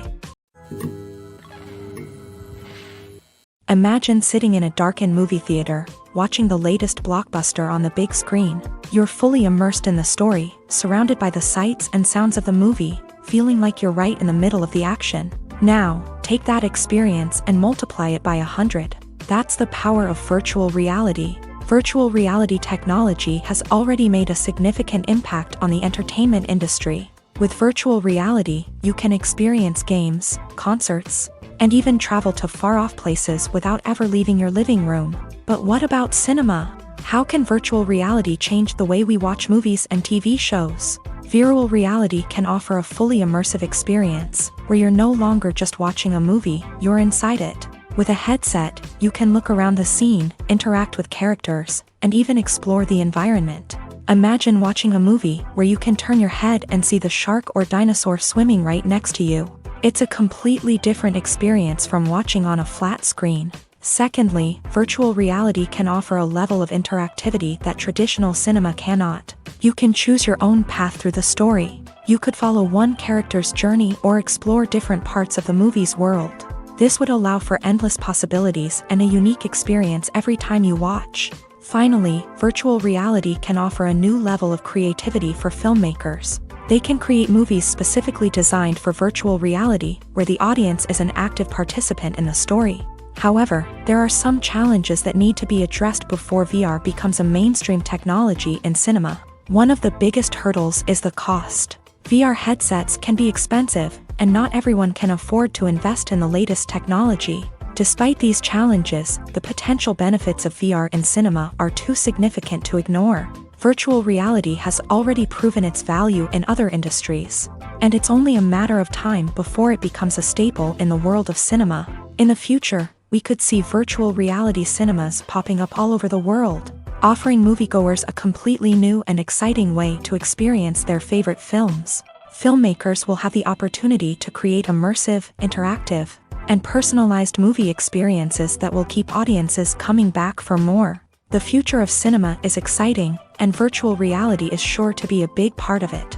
Imagine sitting in a darkened movie theater, watching the latest blockbuster on the big screen. You're fully immersed in the story, surrounded by the sights and sounds of the movie, feeling like you're right in the middle of the action. Now, take that experience and multiply it by 100. That's the power of virtual reality. Virtual reality technology has already made a significant impact on the entertainment industry. With virtual reality, you can experience games, concerts, and even travel to far-off places without ever leaving your living room. But what about cinema? How can virtual reality change the way we watch movies and TV shows? Virtual reality can offer a fully immersive experience, where you're no longer just watching a movie, you're inside it. With a headset, you can look around the scene, interact with characters, and even explore the environment. Imagine watching a movie where you can turn your head and see the shark or dinosaur swimming right next to you. It's a completely different experience from watching on a flat screen. Secondly, virtual reality can offer a level of interactivity that traditional cinema cannot. You can choose your own path through the story. You could follow one character's journey or explore different parts of the movie's world. This would allow for endless possibilities and a unique experience every time you watch. Finally, virtual reality can offer a new level of creativity for filmmakers. They can create movies specifically designed for virtual reality, where the audience is an active participant in the story. However, there are some challenges that need to be addressed before VR becomes a mainstream technology in cinema. One of the biggest hurdles is the cost. VR headsets can be expensive, and not everyone can afford to invest in the latest technology. Despite these challenges, the potential benefits of VR in cinema are too significant to ignore. Virtual reality has already proven its value in other industries, and it's only a matter of time before it becomes a staple in the world of cinema. In the future, we could see virtual reality cinemas popping up all over the world, offering moviegoers a completely new and exciting way to experience their favorite films. Filmmakers will have the opportunity to create immersive, interactive, and personalized movie experiences that will keep audiences coming back for more. The future of cinema is exciting, and virtual reality is sure to be a big part of it.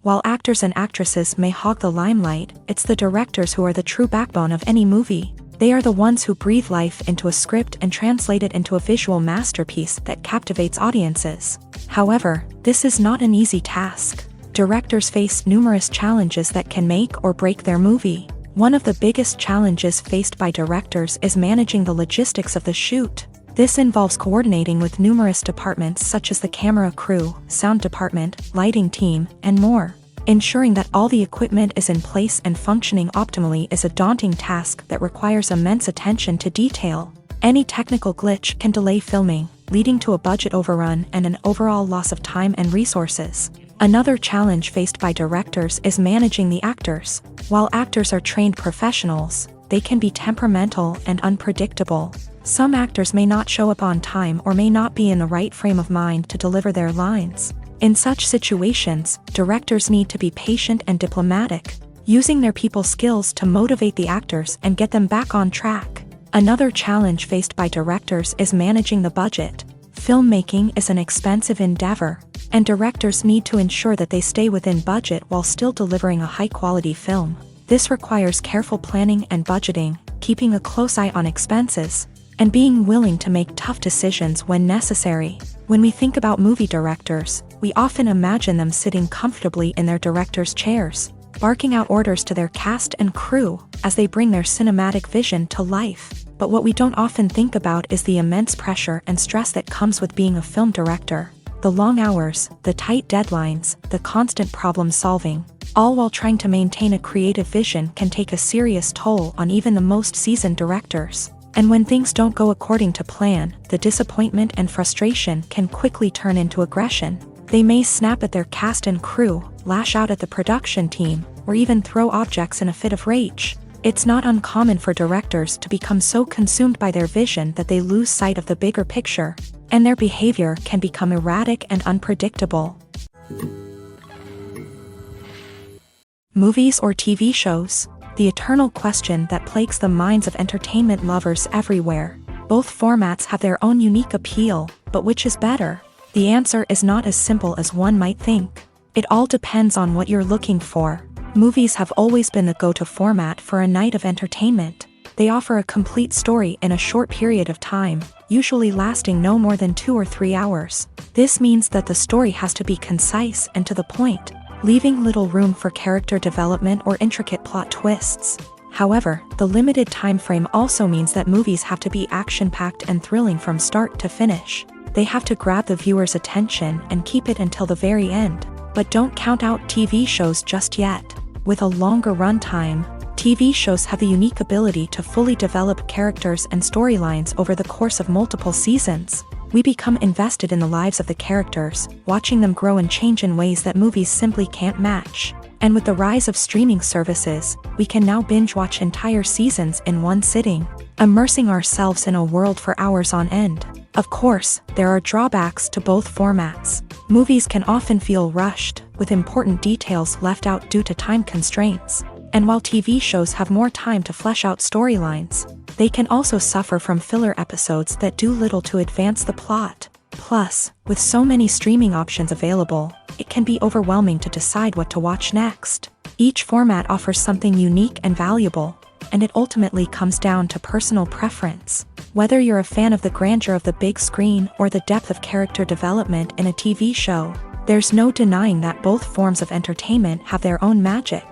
While actors and actresses may hog the limelight, it's the directors who are the true backbone of any movie. They are the ones who breathe life into a script and translate it into a visual masterpiece that captivates audiences. However, this is not an easy task. Directors face numerous challenges that can make or break their movie. One of the biggest challenges faced by directors is managing the logistics of the shoot. This involves coordinating with numerous departments such as the camera crew, sound department, lighting team, and more. Ensuring that all the equipment is in place and functioning optimally is a daunting task that requires immense attention to detail. Any technical glitch can delay filming, leading to a budget overrun and an overall loss of time and resources. Another challenge faced by directors is managing the actors. While actors are trained professionals, they can be temperamental and unpredictable. Some actors may not show up on time or may not be in the right frame of mind to deliver their lines. In such situations, directors need to be patient and diplomatic, using their people skills to motivate the actors and get them back on track. Another challenge faced by directors is managing the budget. Filmmaking is an expensive endeavor, and directors need to ensure that they stay within budget while still delivering a high-quality film. This requires careful planning and budgeting, keeping a close eye on expenses, and being willing to make tough decisions when necessary. When we think about movie directors, we often imagine them sitting comfortably in their director's chairs, barking out orders to their cast and crew as they bring their cinematic vision to life. But what we don't often think about is the immense pressure and stress that comes with being a film director. The long hours, the tight deadlines, the constant problem solving, all while trying to maintain a creative vision can take a serious toll on even the most seasoned directors. And when things don't go according to plan, the disappointment and frustration can quickly turn into aggression. They may snap at their cast and crew, lash out at the production team, or even throw objects in a fit of rage. It's not uncommon for directors to become so consumed by their vision that they lose sight of the bigger picture, and their behavior can become erratic and unpredictable. Movies or TV shows? The eternal question that plagues the minds of entertainment lovers everywhere. Both formats have their own unique appeal, but which is better? The answer is not as simple as one might think. It all depends on what you're looking for. Movies have always been the go-to format for a night of entertainment. They offer a complete story in a short period of time, usually lasting no more than 2 or 3 hours. This means that the story has to be concise and to the point, leaving little room for character development or intricate plot twists. However, the limited time frame also means that movies have to be action-packed and thrilling from start to finish. They have to grab the viewer's attention and keep it until the very end. But don't count out TV shows just yet. With a longer runtime, TV shows have the unique ability to fully develop characters and storylines over the course of multiple seasons. We become invested in the lives of the characters, watching them grow and change in ways that movies simply can't match. And with the rise of streaming services, we can now binge-watch entire seasons in one sitting, immersing ourselves in a world for hours on end. Of course, there are drawbacks to both formats. Movies can often feel rushed, with important details left out due to time constraints. And while TV shows have more time to flesh out storylines, they can also suffer from filler episodes that do little to advance the plot. Plus, with so many streaming options available, it can be overwhelming to decide what to watch next. Each format offers something unique and valuable, and it ultimately comes down to personal preference. Whether you're a fan of the grandeur of the big screen or the depth of character development in a TV show, there's no denying that both forms of entertainment have their own magic.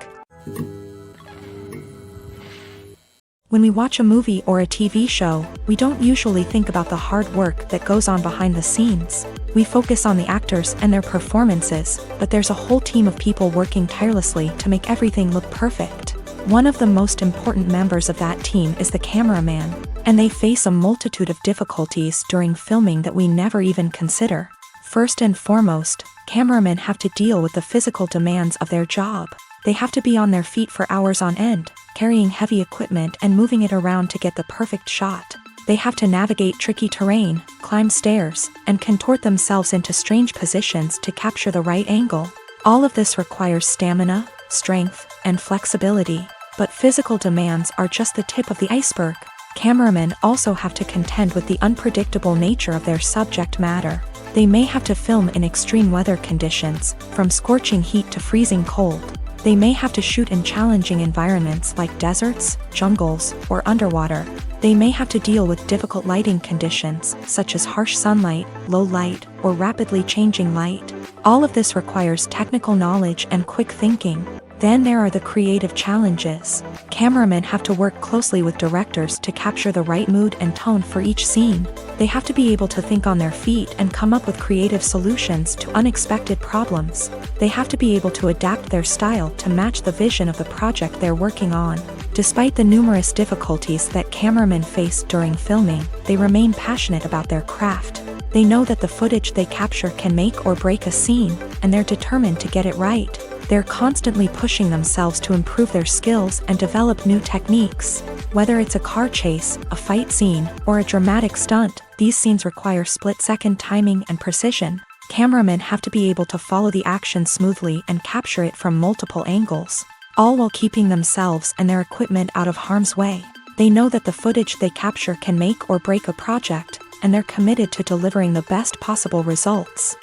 When we watch a movie or a TV show, we don't usually think about the hard work that goes on behind the scenes. We focus on the actors and their performances, but there's a whole team of people working tirelessly to make everything look perfect. One of the most important members of that team is the cameraman, and they face a multitude of difficulties during filming that we never even consider. First and foremost, cameramen have to deal with the physical demands of their job. They have to be on their feet for hours on end, carrying heavy equipment and moving it around to get the perfect shot. They have to navigate tricky terrain, climb stairs, and contort themselves into strange positions to capture the right angle. All of this requires stamina, strength, and flexibility. But physical demands are just the tip of the iceberg. Cameramen also have to contend with the unpredictable nature of their subject matter. They may have to film in extreme weather conditions, from scorching heat to freezing cold. They may have to shoot in challenging environments like deserts, jungles, or underwater. They may have to deal with difficult lighting conditions, such as harsh sunlight, low light, or rapidly changing light. All of this requires technical knowledge and quick thinking. Then there are the creative challenges. Cameramen have to work closely with directors to capture the right mood and tone for each scene. They have to be able to think on their feet and come up with creative solutions to unexpected problems. They have to be able to adapt their style to match the vision of the project they're working on. Despite the numerous difficulties that cameramen face during filming, they remain passionate about their craft. They know that the footage they capture can make or break a scene, and they're determined to get it right. They're constantly pushing themselves to improve their skills and develop new techniques. Whether it's a car chase, a fight scene, or a dramatic stunt, these scenes require split-second timing and precision. Cameramen have to be able to follow the action smoothly and capture it from multiple angles, all while keeping themselves and their equipment out of harm's way. They know that the footage they capture can make or break a project, and they're committed to delivering the best possible results.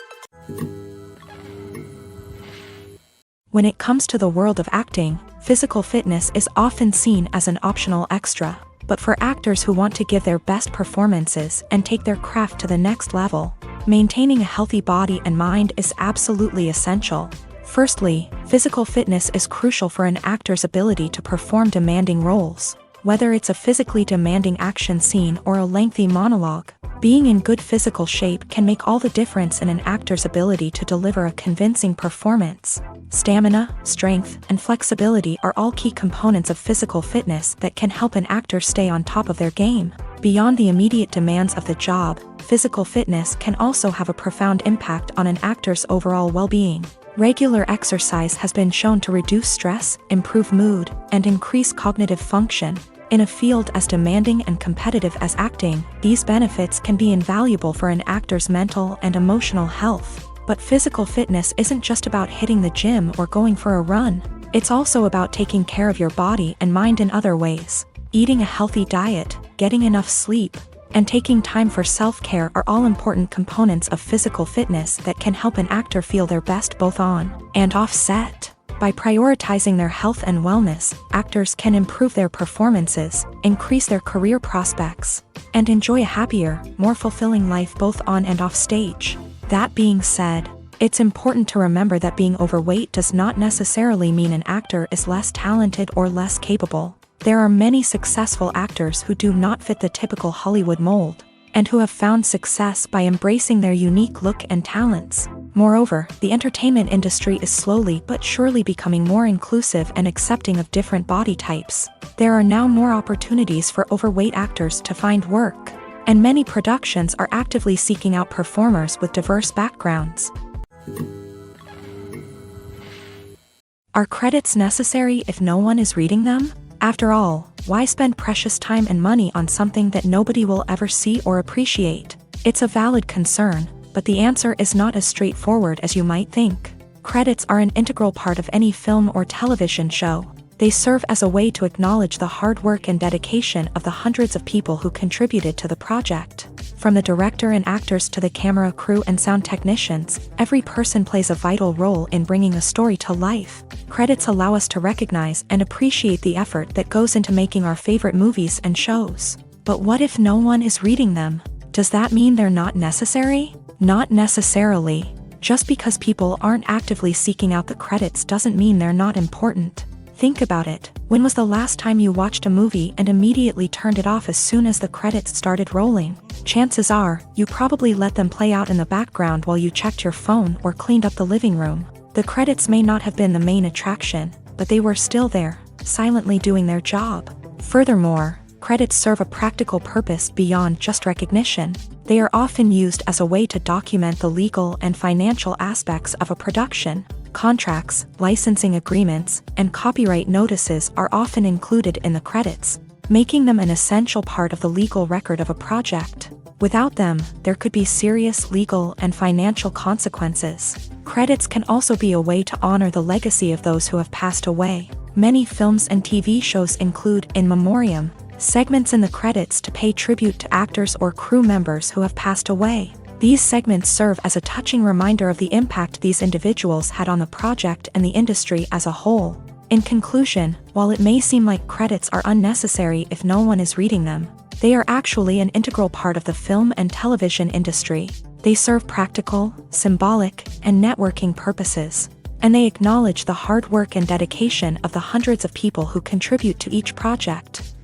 When it comes to the world of acting, physical fitness is often seen as an optional extra. But for actors who want to give their best performances and take their craft to the next level, maintaining a healthy body and mind is absolutely essential. Firstly, physical fitness is crucial for an actor's ability to perform demanding roles. Whether it's a physically demanding action scene or a lengthy monologue, being in good physical shape can make all the difference in an actor's ability to deliver a convincing performance. Stamina, strength, and flexibility are all key components of physical fitness that can help an actor stay on top of their game. Beyond the immediate demands of the job, physical fitness can also have a profound impact on an actor's overall well-being. Regular exercise has been shown to reduce stress, improve mood, and increase cognitive function. In a field as demanding and competitive as acting, these benefits can be invaluable for an actor's mental and emotional health. But physical fitness isn't just about hitting the gym or going for a run. It's also about taking care of your body and mind in other ways. Eating a healthy diet, getting enough sleep, and taking time for self-care are all important components of physical fitness that can help an actor feel their best both on and off set. By prioritizing their health and wellness, actors can improve their performances, increase their career prospects, and enjoy a happier, more fulfilling life both on and off stage. That being said, it's important to remember that being overweight does not necessarily mean an actor is less talented or less capable. There are many successful actors who do not fit the typical Hollywood mold, and who have found success by embracing their unique look and talents. Moreover, the entertainment industry is slowly but surely becoming more inclusive and accepting of different body types. There are now more opportunities for overweight actors to find work, and many productions are actively seeking out performers with diverse backgrounds. Are credits necessary if no one is reading them? After all, why spend precious time and money on something that nobody will ever see or appreciate? It's a valid concern, but the answer is not as straightforward as you might think. Credits are an integral part of any film or television show. They serve as a way to acknowledge the hard work and dedication of the hundreds of people who contributed to the project. From the director and actors to the camera crew and sound technicians, every person plays a vital role in bringing a story to life. Credits allow us to recognize and appreciate the effort that goes into making our favorite movies and shows. But what if no one is reading them? Does that mean they're not necessary? Not necessarily. Just because people aren't actively seeking out the credits doesn't mean they're not important. Think about it. When was the last time you watched a movie and immediately turned it off as soon as the credits started rolling? Chances are, you probably let them play out in the background while you checked your phone or cleaned up the living room. The credits may not have been the main attraction, but they were still there, silently doing their job. Furthermore, credits serve a practical purpose beyond just recognition. They are often used as a way to document the legal and financial aspects of a production. Contracts, licensing agreements, and copyright notices are often included in the credits, making them an essential part of the legal record of a project. Without them, there could be serious legal and financial consequences. Credits can also be a way to honor the legacy of those who have passed away. Many films and TV shows include in memoriam segments in the credits to pay tribute to actors or crew members who have passed away. These segments serve as a touching reminder of the impact these individuals had on the project and the industry as a whole. In conclusion, while it may seem like credits are unnecessary if no one is reading them, they are actually an integral part of the film and television industry. They serve practical, symbolic, and networking purposes, and they acknowledge the hard work and dedication of the hundreds of people who contribute to each project.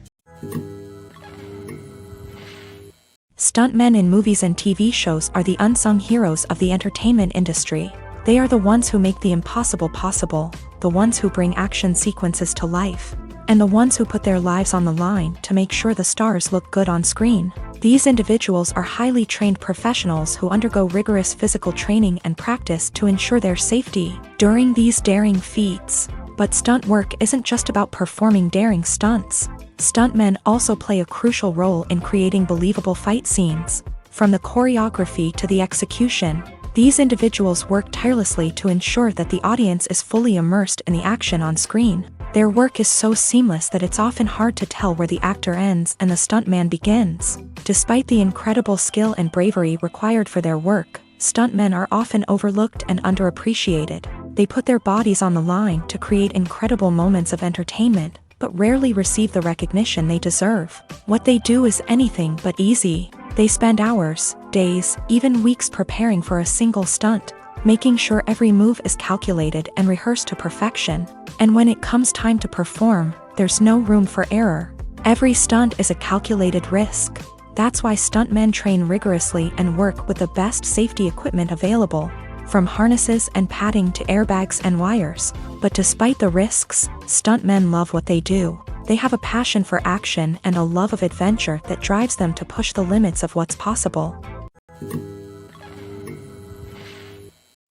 Stuntmen in movies and TV shows are the unsung heroes of the entertainment industry. They are the ones who make the impossible possible, the ones who bring action sequences to life, and the ones who put their lives on the line to make sure the stars look good on screen. These individuals are highly trained professionals who undergo rigorous physical training and practice to ensure their safety during these daring feats. But stunt work isn't just about performing daring stunts. Stuntmen also play a crucial role in creating believable fight scenes. From the choreography to the execution, these individuals work tirelessly to ensure that the audience is fully immersed in the action on screen. Their work is so seamless that it's often hard to tell where the actor ends and the stuntman begins. Despite the incredible skill and bravery required for their work, stuntmen are often overlooked and underappreciated. They put their bodies on the line to create incredible moments of entertainment, but rarely receive the recognition they deserve. What they do is anything but easy. They spend hours, days, even weeks preparing for a single stunt, making sure every move is calculated and rehearsed to perfection. And when it comes time to perform, there's no room for error. Every stunt is a calculated risk. That's why stuntmen train rigorously and work with the best safety equipment available, from harnesses and padding to airbags and wires. But despite the risks, stuntmen love what they do. They have a passion for action and a love of adventure that drives them to push the limits of what's possible.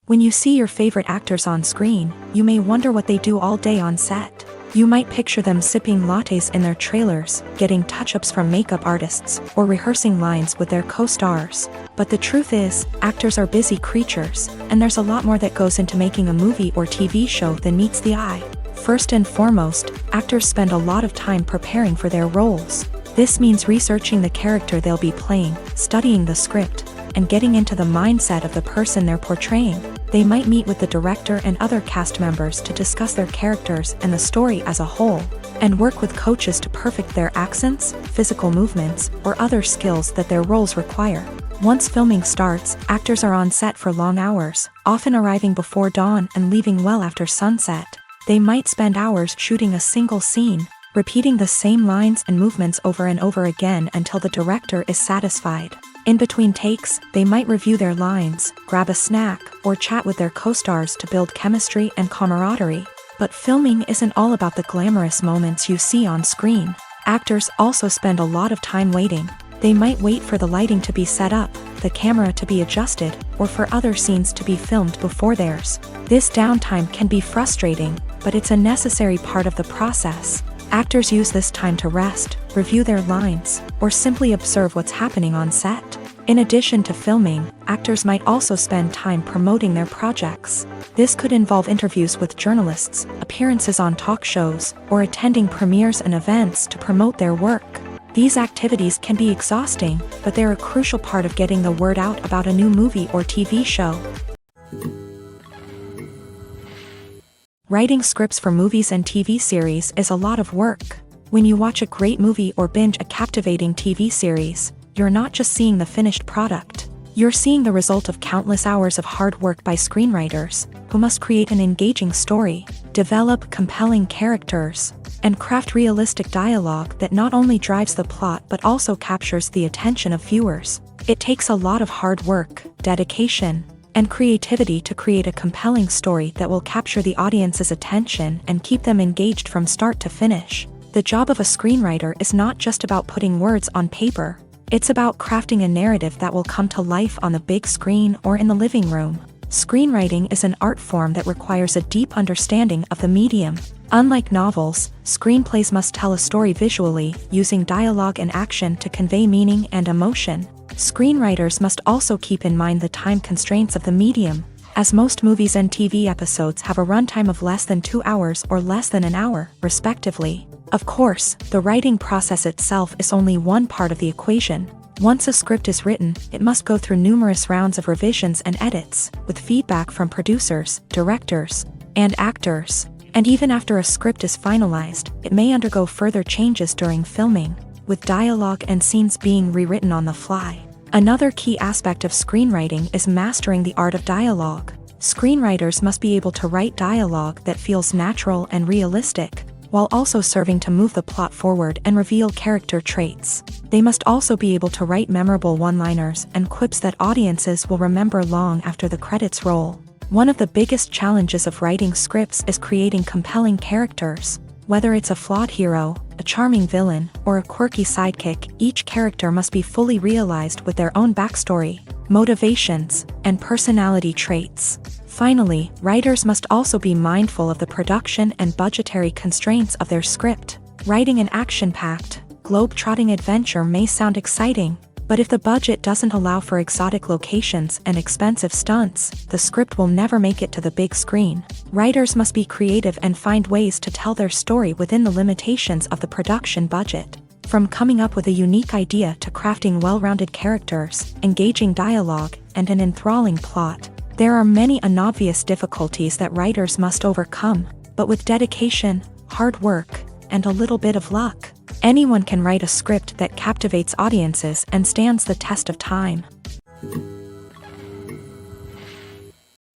When you see your favorite actors on screen, you may wonder what they do all day on set. You might picture them sipping lattes in their trailers, getting touch-ups from makeup artists, or rehearsing lines with their co-stars. But the truth is, actors are busy creatures, and there's a lot more that goes into making a movie or TV show than meets the eye. First and foremost, actors spend a lot of time preparing for their roles. This means researching the character they'll be playing, studying the script, and getting into the mindset of the person they're portraying. They might meet with the director and other cast members to discuss their characters and the story as a whole, and work with coaches to perfect their accents, physical movements, or other skills that their roles require. Once filming starts, actors are on set for long hours, often arriving before dawn and leaving well after sunset. They might spend hours shooting a single scene, repeating the same lines and movements over and over again until the director is satisfied. In between takes, they might review their lines, grab a snack, or chat with their co-stars to build chemistry and camaraderie. But filming isn't all about the glamorous moments you see on screen. Actors also spend a lot of time waiting. They might wait for the lighting to be set up, the camera to be adjusted, or for other scenes to be filmed before theirs. This downtime can be frustrating, but it's a necessary part of the process. Actors use this time to rest, review their lines, or simply observe what's happening on set. In addition to filming, actors might also spend time promoting their projects. This could involve interviews with journalists, appearances on talk shows, or attending premieres and events to promote their work. These activities can be exhausting, but they're a crucial part of getting the word out about a new movie or TV show. Writing scripts for movies and TV series is a lot of work. When you watch a great movie or binge a captivating TV series, you're not just seeing the finished product. You're seeing the result of countless hours of hard work by screenwriters, who must create an engaging story, develop compelling characters, and craft realistic dialogue that not only drives the plot but also captures the attention of viewers. It takes a lot of hard work, dedication, and creativity to create a compelling story that will capture the audience's attention and keep them engaged from start to finish. The job of a screenwriter is not just about putting words on paper. It's about crafting a narrative that will come to life on the big screen or in the living room. Screenwriting is an art form that requires a deep understanding of the medium. Unlike novels, screenplays must tell a story visually, using dialogue and action to convey meaning and emotion. Screenwriters must also keep in mind the time constraints of the medium, as most movies and TV episodes have a runtime of less than 2 hours or less than an hour, respectively. Of course, the writing process itself is only one part of the equation. Once a script is written, it must go through numerous rounds of revisions and edits, with feedback from producers, directors, and actors. And even after a script is finalized, it may undergo further changes during filming, with dialogue and scenes being rewritten on the fly. Another key aspect of screenwriting is mastering the art of dialogue. Screenwriters must be able to write dialogue that feels natural and realistic, while also serving to move the plot forward and reveal character traits. They must also be able to write memorable one-liners and quips that audiences will remember long after the credits roll. One of the biggest challenges of writing scripts is creating compelling characters. Whether it's a flawed hero, a charming villain, or a quirky sidekick, each character must be fully realized with their own backstory, motivations, and personality traits. Finally, writers must also be mindful of the production and budgetary constraints of their script. Writing an action-packed, globe-trotting adventure may sound exciting, but if the budget doesn't allow for exotic locations and expensive stunts, the script will never make it to the big screen. Writers must be creative and find ways to tell their story within the limitations of the production budget. From coming up with a unique idea to crafting well-rounded characters, engaging dialogue, and an enthralling plot, there are many unobvious difficulties that writers must overcome, but with dedication, hard work, and a little bit of luck, anyone can write a script that captivates audiences and stands the test of time.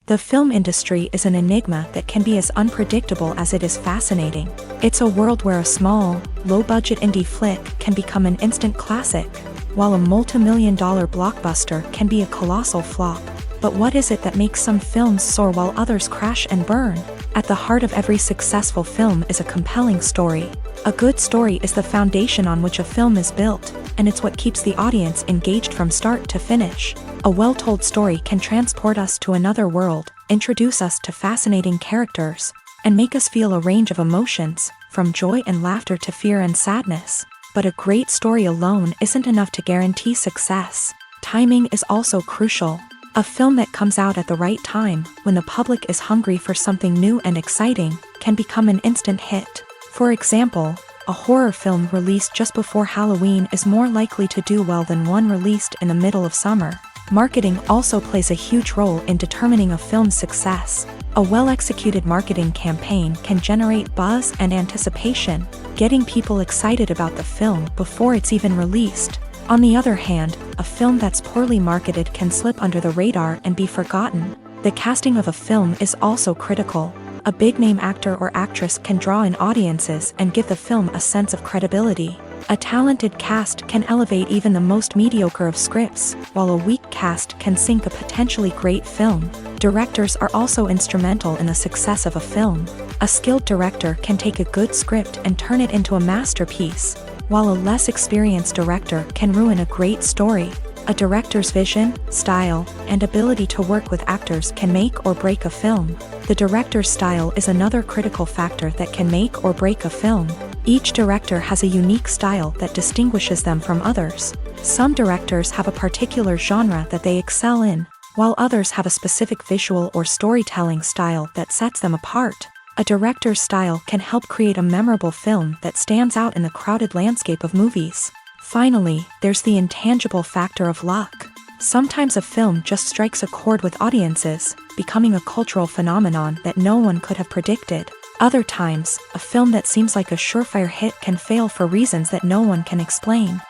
The film industry is an enigma that can be as unpredictable as it is fascinating. It's a world where a small, low-budget indie flick can become an instant classic, while a multi-million-dollar blockbuster can be a colossal flop. But what is it that makes some films soar while others crash and burn? At the heart of every successful film is a compelling story. A good story is the foundation on which a film is built, and it's what keeps the audience engaged from start to finish. A well-told story can transport us to another world, introduce us to fascinating characters, and make us feel a range of emotions, from joy and laughter to fear and sadness. But a great story alone isn't enough to guarantee success. Timing is also crucial. A film that comes out at the right time, when the public is hungry for something new and exciting, can become an instant hit. For example, a horror film released just before Halloween is more likely to do well than one released in the middle of summer. Marketing also plays a huge role in determining a film's success. A well-executed marketing campaign can generate buzz and anticipation, getting people excited about the film before it's even released. On the other hand, a film that's poorly marketed can slip under the radar and be forgotten. The casting of a film is also critical. A big-name actor or actress can draw in audiences and give the film a sense of credibility. A talented cast can elevate even the most mediocre of scripts, while a weak cast can sink a potentially great film. Directors are also instrumental in the success of a film. A skilled director can take a good script and turn it into a masterpiece, while a less experienced director can ruin a great story. A director's vision, style, and ability to work with actors can make or break a film. The director's style is another critical factor that can make or break a film. Each director has a unique style that distinguishes them from others. Some directors have a particular genre that they excel in, while others have a specific visual or storytelling style that sets them apart. A director's style can help create a memorable film that stands out in the crowded landscape of movies. Finally, there's the intangible factor of luck. Sometimes a film just strikes a chord with audiences, becoming a cultural phenomenon that no one could have predicted. Other times, a film that seems like a surefire hit can fail for reasons that no one can explain.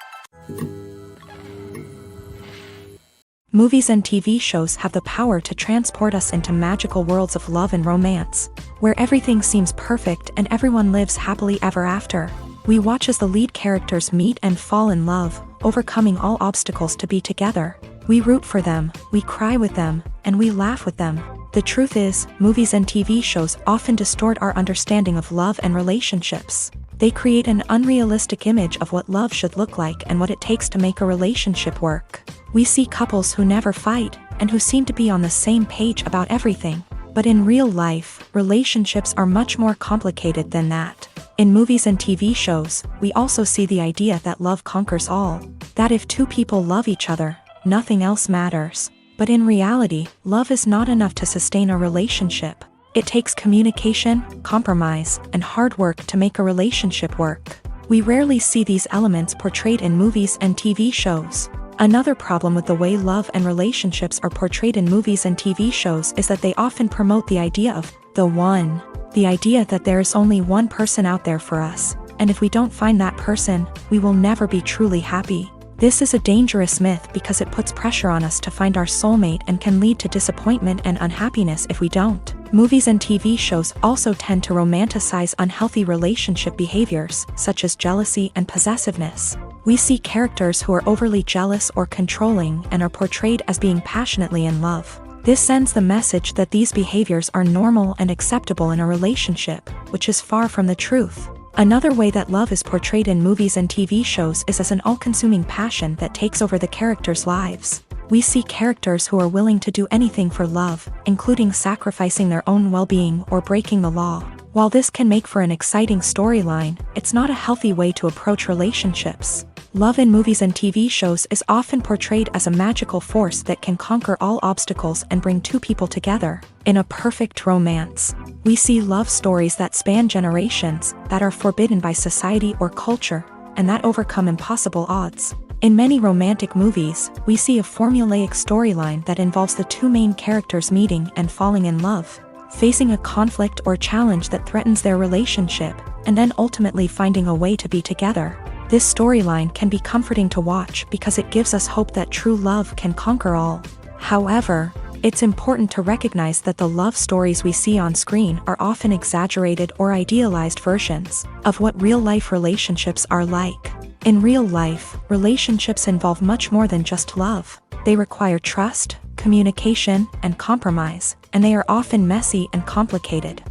Movies and TV shows have the power to transport us into magical worlds of love and romance, where everything seems perfect and everyone lives happily ever after. We watch as the lead characters meet and fall in love, overcoming all obstacles to be together. We root for them, we cry with them, and we laugh with them. The truth is, movies and TV shows often distort our understanding of love and relationships. They create an unrealistic image of what love should look like and what it takes to make a relationship work. We see couples who never fight, and who seem to be on the same page about everything. But in real life, relationships are much more complicated than that. In movies and TV shows, we also see the idea that love conquers all. That if two people love each other, nothing else matters. But in reality, love is not enough to sustain a relationship. It takes communication, compromise, and hard work to make a relationship work. We rarely see these elements portrayed in movies and TV shows. Another problem with the way love and relationships are portrayed in movies and TV shows is that they often promote the idea of the one. The idea that there is only one person out there for us, and if we don't find that person, we will never be truly happy. This is a dangerous myth because it puts pressure on us to find our soulmate and can lead to disappointment and unhappiness if we don't. Movies and TV shows also tend to romanticize unhealthy relationship behaviors, such as jealousy and possessiveness. We see characters who are overly jealous or controlling and are portrayed as being passionately in love. This sends the message that these behaviors are normal and acceptable in a relationship, which is far from the truth. Another way that love is portrayed in movies and TV shows is as an all-consuming passion that takes over the characters' lives. We see characters who are willing to do anything for love, including sacrificing their own well-being or breaking the law. While this can make for an exciting storyline, it's not a healthy way to approach relationships. Love in movies and TV shows is often portrayed as a magical force that can conquer all obstacles and bring two people together. In a perfect romance, we see love stories that span generations, that are forbidden by society or culture, and that overcome impossible odds. In many romantic movies, we see a formulaic storyline that involves the two main characters meeting and falling in love, facing a conflict or challenge that threatens their relationship, and then ultimately finding a way to be together. This storyline can be comforting to watch because it gives us hope that true love can conquer all. However, it's important to recognize that the love stories we see on screen are often exaggerated or idealized versions of what real-life relationships are like. In real life, relationships involve much more than just love. They require trust, communication, and compromise, and they are often messy and complicated.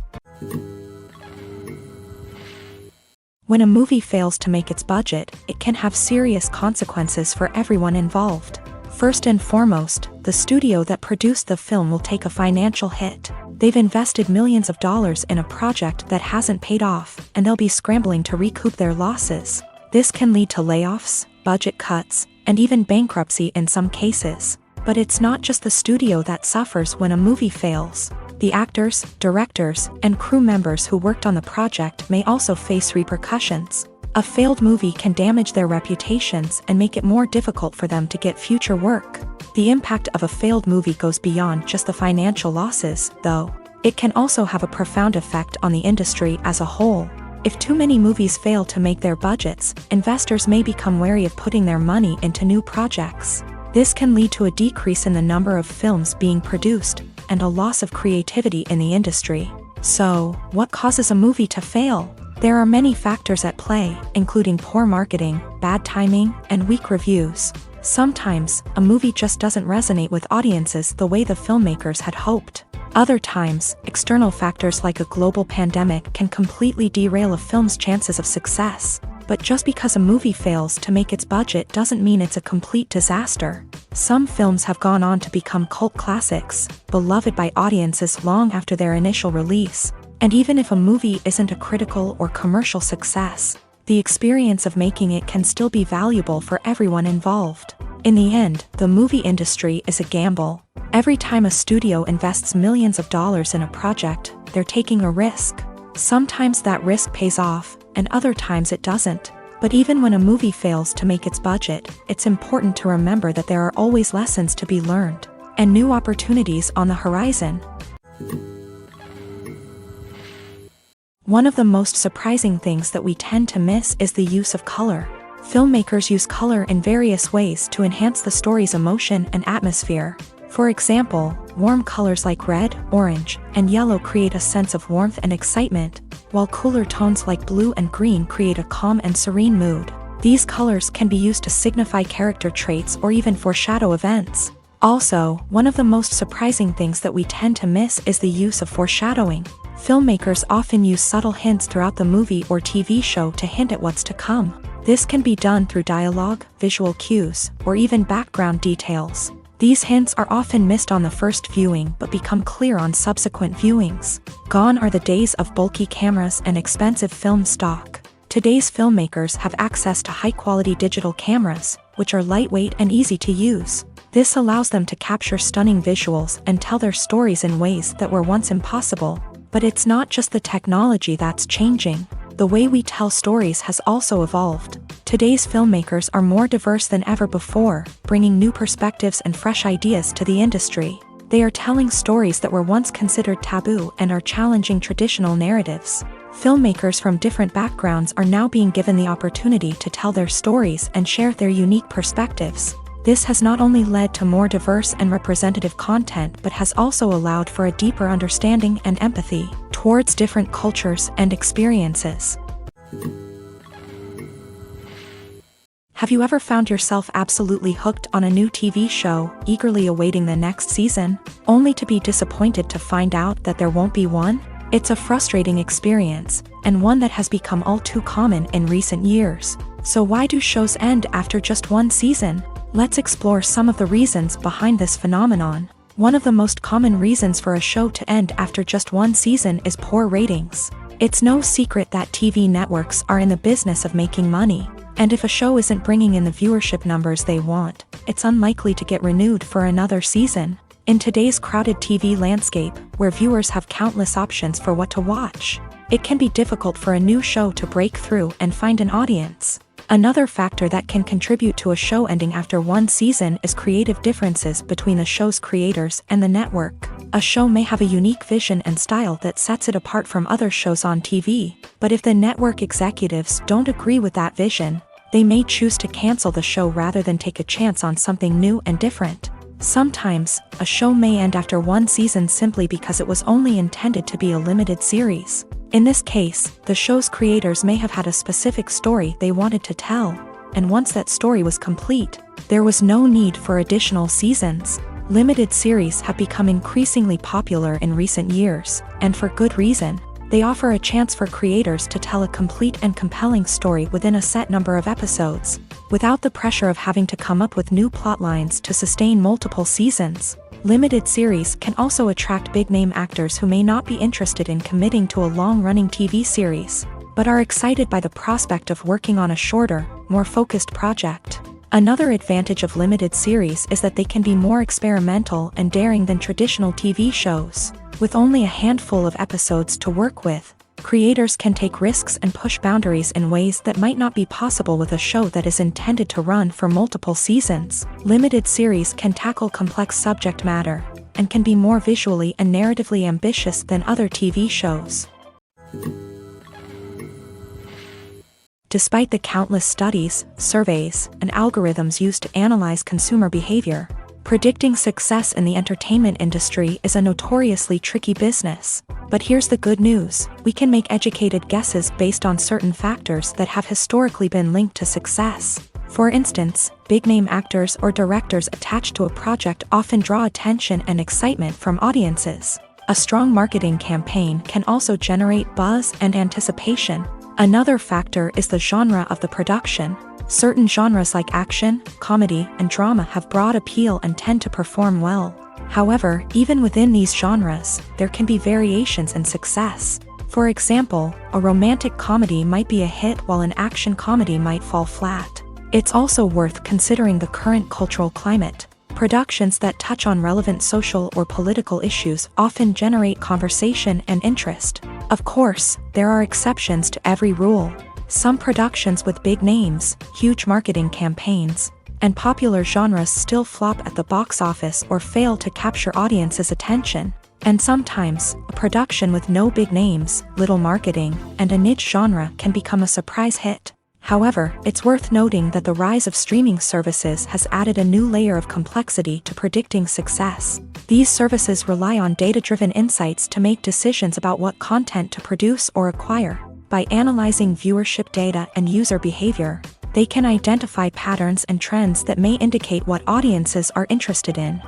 When a movie fails to make its budget, it can have serious consequences for everyone involved. First and foremost, the studio that produced the film will take a financial hit. They've invested millions of dollars in a project that hasn't paid off, and they'll be scrambling to recoup their losses. This can lead to layoffs, budget cuts, and even bankruptcy in some cases. But it's not just the studio that suffers when a movie fails. The actors, directors, and crew members who worked on the project may also face repercussions. A failed movie can damage their reputations and make it more difficult for them to get future work. The impact of a failed movie goes beyond just the financial losses, though. It can also have a profound effect on the industry as a whole. If too many movies fail to make their budgets, investors may become wary of putting their money into new projects. This can lead to a decrease in the number of films being produced, and a loss of creativity in the industry. So, what causes a movie to fail? There are many factors at play, including poor marketing, bad timing, and weak reviews. Sometimes, a movie just doesn't resonate with audiences the way the filmmakers had hoped. Other times, external factors like a global pandemic can completely derail a film's chances of success. But just because a movie fails to make its budget doesn't mean it's a complete disaster. Some films have gone on to become cult classics, beloved by audiences long after their initial release. And even if a movie isn't a critical or commercial success, the experience of making it can still be valuable for everyone involved. In the end, the movie industry is a gamble. Every time a studio invests millions of dollars in a project, they're taking a risk. Sometimes that risk pays off, and other times it doesn't. But even when a movie fails to make its budget, it's important to remember that there are always lessons to be learned, and new opportunities on the horizon. One of the most surprising things that we tend to miss is the use of color. Filmmakers use color in various ways to enhance the story's emotion and atmosphere. For example, warm colors like red, orange, and yellow create a sense of warmth and excitement, while cooler tones like blue and green create a calm and serene mood. These colors can be used to signify character traits or even foreshadow events. Also, one of the most surprising things that we tend to miss is the use of foreshadowing. Filmmakers often use subtle hints throughout the movie or TV show to hint at what's to come. This can be done through dialogue, visual cues, or even background details. These hints are often missed on the first viewing but become clear on subsequent viewings. Gone are the days of bulky cameras and expensive film stock. Today's filmmakers have access to high-quality digital cameras, which are lightweight and easy to use. This allows them to capture stunning visuals and tell their stories in ways that were once impossible. But it's not just the technology that's changing. The way we tell stories has also evolved. Today's filmmakers are more diverse than ever before, bringing new perspectives and fresh ideas to the industry. They are telling stories that were once considered taboo and are challenging traditional narratives. Filmmakers from different backgrounds are now being given the opportunity to tell their stories and share their unique perspectives. This has not only led to more diverse and representative content but has also allowed for a deeper understanding and empathy towards different cultures and experiences. Have you ever found yourself absolutely hooked on a new TV show, eagerly awaiting the next season, only to be disappointed to find out that there won't be one? It's a frustrating experience, and one that has become all too common in recent years. So why do shows end after just one season? Let's explore some of the reasons behind this phenomenon. One of the most common reasons for a show to end after just one season is poor ratings. It's no secret that TV networks are in the business of making money, and if a show isn't bringing in the viewership numbers they want, it's unlikely to get renewed for another season. In today's crowded TV landscape, where viewers have countless options for what to watch, it can be difficult for a new show to break through and find an audience. Another factor that can contribute to a show ending after one season is creative differences between the show's creators and the network. A show may have a unique vision and style that sets it apart from other shows on TV, but if the network executives don't agree with that vision, they may choose to cancel the show rather than take a chance on something new and different. Sometimes, a show may end after one season simply because it was only intended to be a limited series. In this case, the show's creators may have had a specific story they wanted to tell, and once that story was complete, there was no need for additional seasons. Limited series have become increasingly popular in recent years, and for good reason. They offer a chance for creators to tell a complete and compelling story within a set number of episodes, without the pressure of having to come up with new plotlines to sustain multiple seasons. Limited series can also attract big-name actors who may not be interested in committing to a long-running TV series, but are excited by the prospect of working on a shorter, more focused project. Another advantage of limited series is that they can be more experimental and daring than traditional TV shows. With only a handful of episodes to work with, creators can take risks and push boundaries in ways that might not be possible with a show that is intended to run for multiple seasons. Limited series can tackle complex subject matter and can be more visually and narratively ambitious than other TV shows. Despite the countless studies, surveys, and algorithms used to analyze consumer behavior, predicting success in the entertainment industry is a notoriously tricky business. But here's the good news: we can make educated guesses based on certain factors that have historically been linked to success. For instance, big-name actors or directors attached to a project often draw attention and excitement from audiences. A strong marketing campaign can also generate buzz and anticipation. Another factor is the genre of the production. Certain genres like action, comedy, and drama have broad appeal and tend to perform well. However, even within these genres, there can be variations in success. For example, a romantic comedy might be a hit while an action comedy might fall flat. It's also worth considering the current cultural climate. Productions that touch on relevant social or political issues often generate conversation and interest. Of course, there are exceptions to every rule. Some productions with big names, huge marketing campaigns, and popular genres still flop at the box office or fail to capture audiences' attention. And sometimes, a production with no big names, little marketing, and a niche genre can become a surprise hit. However, it's worth noting that the rise of streaming services has added a new layer of complexity to predicting success. These services rely on data-driven insights to make decisions about what content to produce or acquire. By analyzing viewership data and user behavior, they can identify patterns and trends that may indicate what audiences are interested in.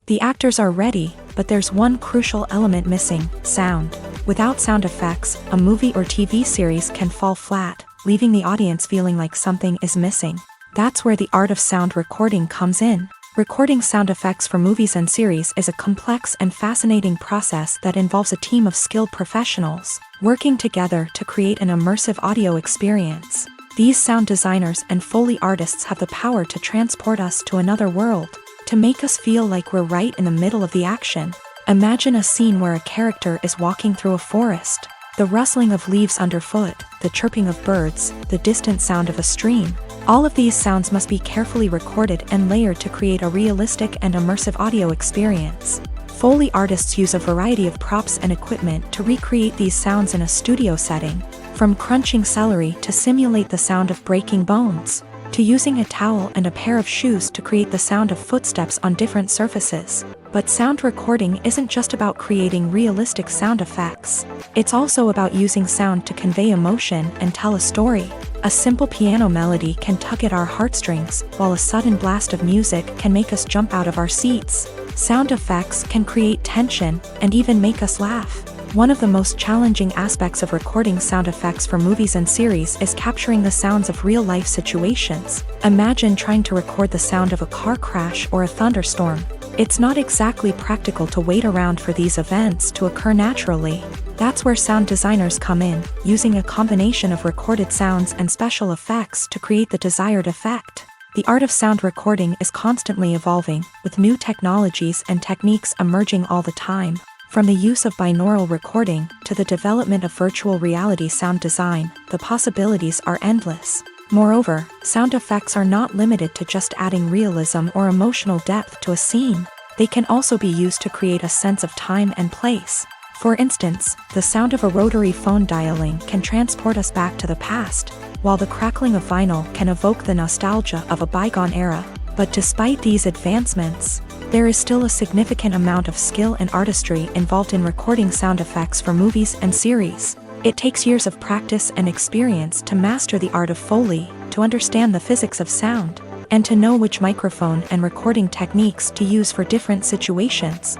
The actors are ready, but there's one crucial element missing: sound. Without sound effects, a movie or TV series can fall flat, leaving the audience feeling like something is missing. That's where the art of sound recording comes in. Recording sound effects for movies and series is a complex and fascinating process that involves a team of skilled professionals working together to create an immersive audio experience. These sound designers and Foley artists have the power to transport us to another world, to make us feel like we're right in the middle of the action. Imagine a scene where a character is walking through a forest. The rustling of leaves underfoot, the chirping of birds, the distant sound of a stream. All of these sounds must be carefully recorded and layered to create a realistic and immersive audio experience. Foley artists use a variety of props and equipment to recreate these sounds in a studio setting, from crunching celery to simulate the sound of breaking bones, to using a towel and a pair of shoes to create the sound of footsteps on different surfaces. But sound recording isn't just about creating realistic sound effects. It's also about using sound to convey emotion and tell a story. A simple piano melody can tug at our heartstrings, while a sudden blast of music can make us jump out of our seats. Sound effects can create tension and even make us laugh. One of the most challenging aspects of recording sound effects for movies and series is capturing the sounds of real-life situations. Imagine trying to record the sound of a car crash or a thunderstorm. It's not exactly practical to wait around for these events to occur naturally. That's where sound designers come in, using a combination of recorded sounds and special effects to create the desired effect. The art of sound recording is constantly evolving, with new technologies and techniques emerging all the time. From the use of binaural recording to the development of virtual reality sound design, the possibilities are endless. Moreover, sound effects are not limited to just adding realism or emotional depth to a scene. They can also be used to create a sense of time and place. For instance, the sound of a rotary phone dialing can transport us back to the past, while the crackling of vinyl can evoke the nostalgia of a bygone era. But despite these advancements, there is still a significant amount of skill and artistry involved in recording sound effects for movies and series. It takes years of practice and experience to master the art of Foley, to understand the physics of sound, and to know which microphone and recording techniques to use for different situations.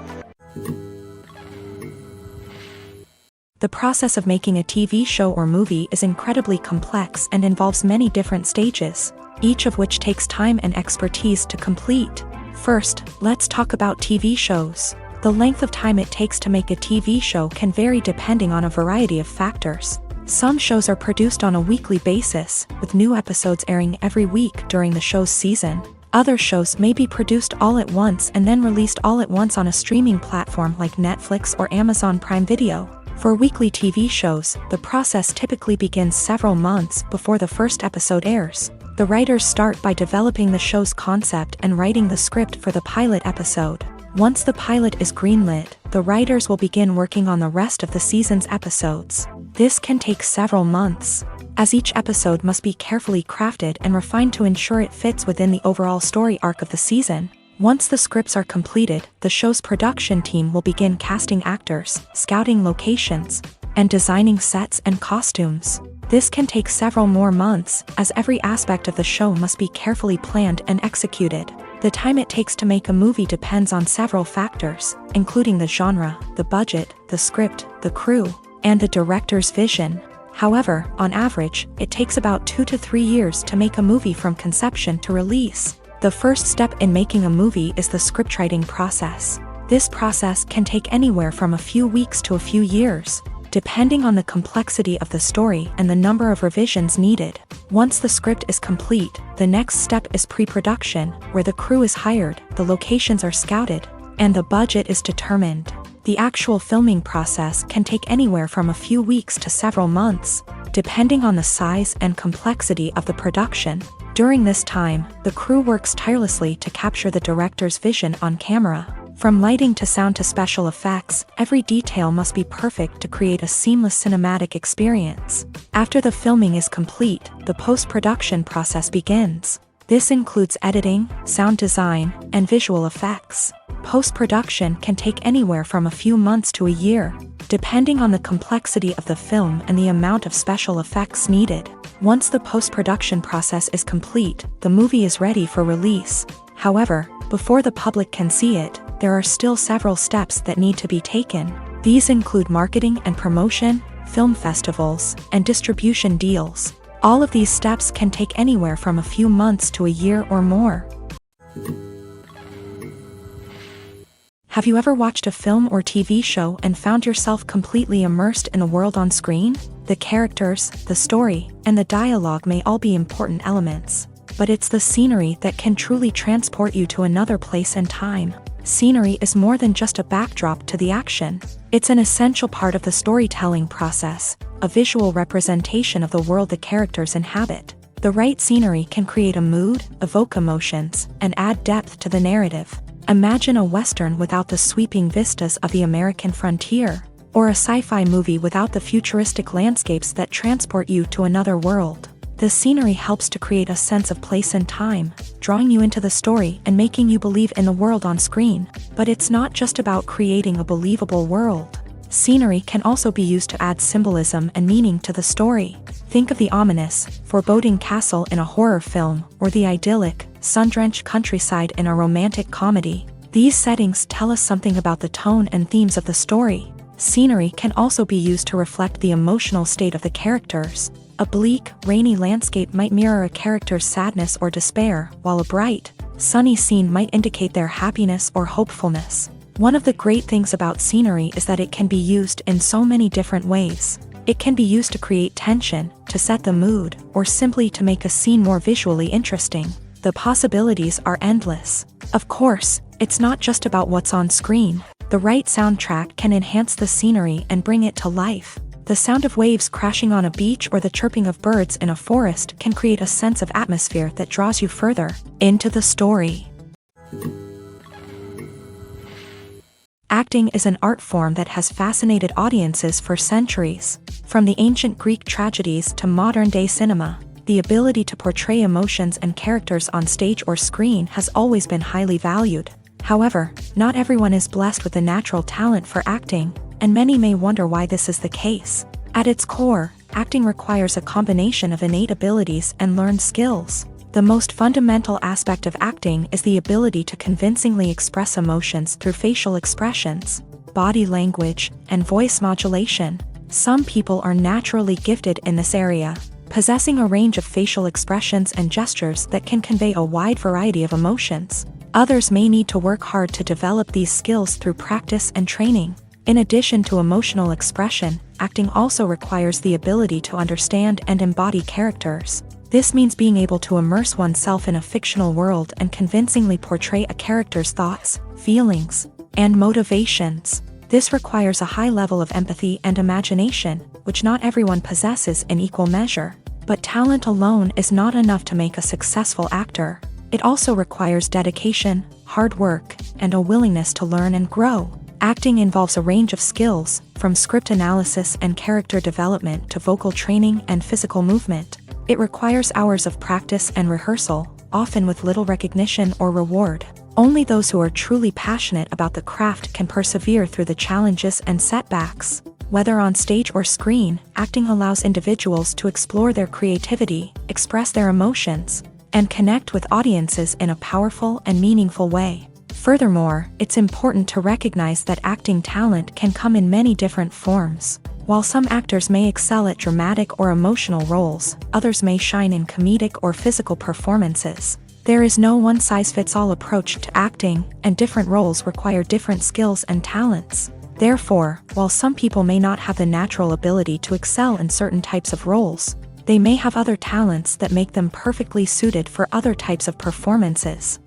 The process of making a TV show or movie is incredibly complex and involves many different stages, each of which takes time and expertise to complete. First, let's talk about TV shows. The length of time it takes to make a TV show can vary depending on a variety of factors. Some shows are produced on a weekly basis, with new episodes airing every week during the show's season. Other shows may be produced all at once and then released all at once on a streaming platform like Netflix or Amazon Prime Video. For weekly TV shows, the process typically begins several months before the first episode airs. The writers start by developing the show's concept and writing the script for the pilot episode. Once the pilot is greenlit, the writers will begin working on the rest of the season's episodes. This can take several months, as each episode must be carefully crafted and refined to ensure it fits within the overall story arc of the season. Once the scripts are completed, the show's production team will begin casting actors, scouting locations, and designing sets and costumes. This can take several more months, as every aspect of the show must be carefully planned and executed. The time it takes to make a movie depends on several factors, including the genre, the budget, the script, the crew, and the director's vision. However, on average, it takes about 2 to 3 years to make a movie from conception to release. The first step in making a movie is the scriptwriting process. This process can take anywhere from a few weeks to a few years, depending on the complexity of the story and the number of revisions needed. Once the script is complete, the next step is pre-production, where the crew is hired, the locations are scouted, and the budget is determined. The actual filming process can take anywhere from a few weeks to several months, depending on the size and complexity of the production. During this time, the crew works tirelessly to capture the director's vision on camera. From lighting to sound to special effects, every detail must be perfect to create a seamless cinematic experience. After the filming is complete, the post-production process begins. This includes editing, sound design, and visual effects. Post-production can take anywhere from a few months to a year, depending on the complexity of the film and the amount of special effects needed. Once the post-production process is complete, the movie is ready for release. However, before the public can see it, there are still several steps that need to be taken. These include marketing and promotion, film festivals, and distribution deals. All of these steps can take anywhere from a few months to a year or more. Have you ever watched a film or TV show and found yourself completely immersed in the world on screen? The characters, the story, and the dialogue may all be important elements, but it's the scenery that can truly transport you to another place and time. Scenery is more than just a backdrop to the action. It's an essential part of the storytelling process, a visual representation of the world the characters inhabit. The right scenery can create a mood, evoke emotions, and add depth to the narrative. Imagine a Western without the sweeping vistas of the American frontier, or a sci-fi movie without the futuristic landscapes that transport you to another world. The scenery helps to create a sense of place and time, drawing you into the story and making you believe in the world on screen. But it's not just about creating a believable world. Scenery can also be used to add symbolism and meaning to the story. Think of the ominous, foreboding castle in a horror film, or the idyllic, sun-drenched countryside in a romantic comedy. These settings tell us something about the tone and themes of the story. Scenery can also be used to reflect the emotional state of the characters. A bleak, rainy landscape might mirror a character's sadness or despair, while a bright, sunny scene might indicate their happiness or hopefulness. One of the great things about scenery is that it can be used in so many different ways. It can be used to create tension, to set the mood, or simply to make a scene more visually interesting. The possibilities are endless. Of course, it's not just about what's on screen. The right soundtrack can enhance the scenery and bring it to life. The sound of waves crashing on a beach or the chirping of birds in a forest can create a sense of atmosphere that draws you further into the story. Acting is an art form that has fascinated audiences for centuries. From the ancient Greek tragedies to modern-day cinema, the ability to portray emotions and characters on stage or screen has always been highly valued. However, not everyone is blessed with the natural talent for acting, and many may wonder why this is the case. At its core, acting requires a combination of innate abilities and learned skills. The most fundamental aspect of acting is the ability to convincingly express emotions through facial expressions, body language, and voice modulation. Some people are naturally gifted in this area, possessing a range of facial expressions and gestures that can convey a wide variety of emotions. Others may need to work hard to develop these skills through practice and training. In addition to emotional expression, acting also requires the ability to understand and embody characters. This means being able to immerse oneself in a fictional world and convincingly portray a character's thoughts, feelings, and motivations. This requires a high level of empathy and imagination, which not everyone possesses in equal measure. But talent alone is not enough to make a successful actor. It also requires dedication, hard work, and a willingness to learn and grow. Acting involves a range of skills, from script analysis and character development to vocal training and physical movement. It requires hours of practice and rehearsal, often with little recognition or reward. Only those who are truly passionate about the craft can persevere through the challenges and setbacks. Whether on stage or screen, acting allows individuals to explore their creativity, express their emotions, and connect with audiences in a powerful and meaningful way. Furthermore, it's important to recognize that acting talent can come in many different forms. While some actors may excel at dramatic or emotional roles, others may shine in comedic or physical performances. There is no one-size-fits-all approach to acting, and different roles require different skills and talents. Therefore, while some people may not have the natural ability to excel in certain types of roles, they may have other talents that make them perfectly suited for other types of performances.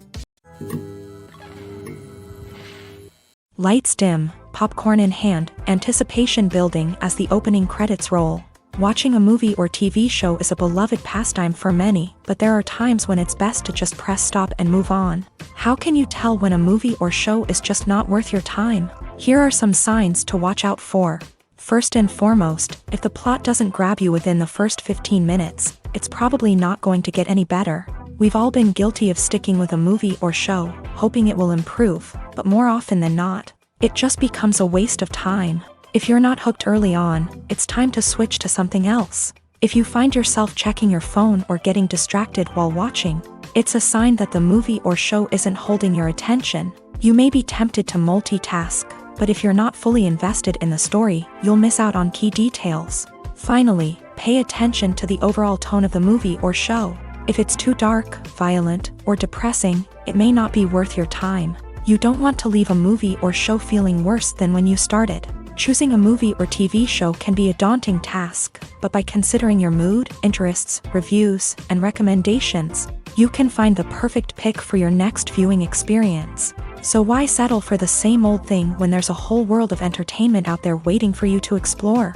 Lights dim, popcorn in hand, anticipation building as the opening credits roll. Watching a movie or TV show is a beloved pastime for many, but there are times when it's best to just press stop and move on. How can you tell when a movie or show is just not worth your time? Here are some signs to watch out for. First and foremost, if the plot doesn't grab you within the first 15 minutes, it's probably not going to get any better. We've all been guilty of sticking with a movie or show, hoping it will improve, but more often than not, it just becomes a waste of time. If you're not hooked early on, it's time to switch to something else. If you find yourself checking your phone or getting distracted while watching, it's a sign that the movie or show isn't holding your attention. You may be tempted to multitask, but if you're not fully invested in the story, you'll miss out on key details. Finally, pay attention to the overall tone of the movie or show. If it's too dark, violent, or depressing, it may not be worth your time. You don't want to leave a movie or show feeling worse than when you started. Choosing a movie or TV show can be a daunting task, but by considering your mood, interests, reviews, and recommendations, you can find the perfect pick for your next viewing experience. So why settle for the same old thing when there's a whole world of entertainment out there waiting for you to explore?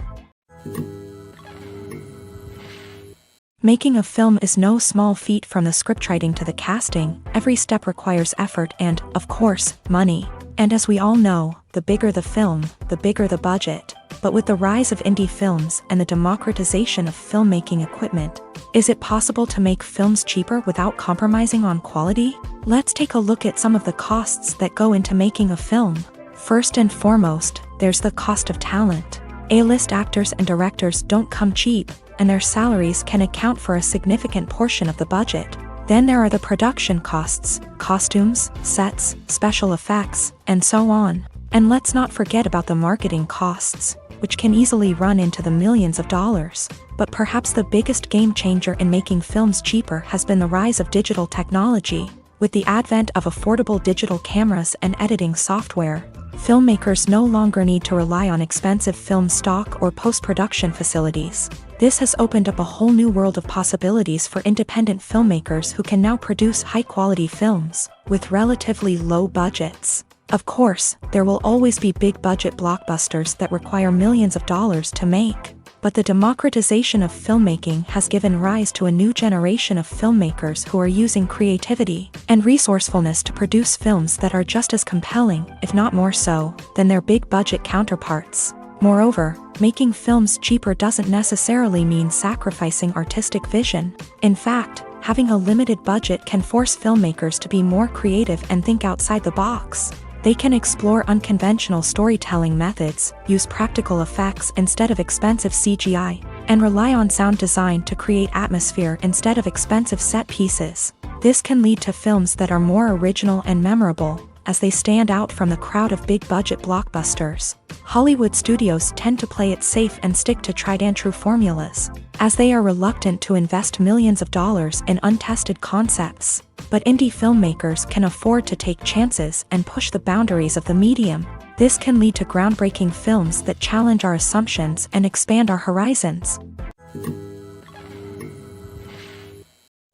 Making a film is no small feat. From the scriptwriting to the casting, every step requires effort and, of course, money. And as we all know, the bigger the film, the bigger the budget. But with the rise of indie films and the democratization of filmmaking equipment, is it possible to make films cheaper without compromising on quality? Let's take a look at some of the costs that go into making a film. First and foremost, there's the cost of talent. A-list actors and directors don't come cheap, and their salaries can account for a significant portion of the budget. Then there are the production costs, costumes, sets, special effects, and so on. And let's not forget about the marketing costs, which can easily run into the millions of dollars. But perhaps the biggest game changer in making films cheaper has been the rise of digital technology. With the advent of affordable digital cameras and editing software, filmmakers no longer need to rely on expensive film stock or post-production facilities. This has opened up a whole new world of possibilities for independent filmmakers who can now produce high-quality films with relatively low budgets. Of course, there will always be big-budget blockbusters that require millions of dollars to make. But the democratization of filmmaking has given rise to a new generation of filmmakers who are using creativity and resourcefulness to produce films that are just as compelling, if not more so, than their big-budget counterparts. Moreover, making films cheaper doesn't necessarily mean sacrificing artistic vision. In fact, having a limited budget can force filmmakers to be more creative and think outside the box. They can explore unconventional storytelling methods, use practical effects instead of expensive CGI, and rely on sound design to create atmosphere instead of expensive set pieces. This can lead to films that are more original and memorable, as they stand out from the crowd of big-budget blockbusters. Hollywood studios tend to play it safe and stick to tried-and-true formulas, as they are reluctant to invest millions of dollars in untested concepts. But indie filmmakers can afford to take chances and push the boundaries of the medium. This can lead to groundbreaking films that challenge our assumptions and expand our horizons.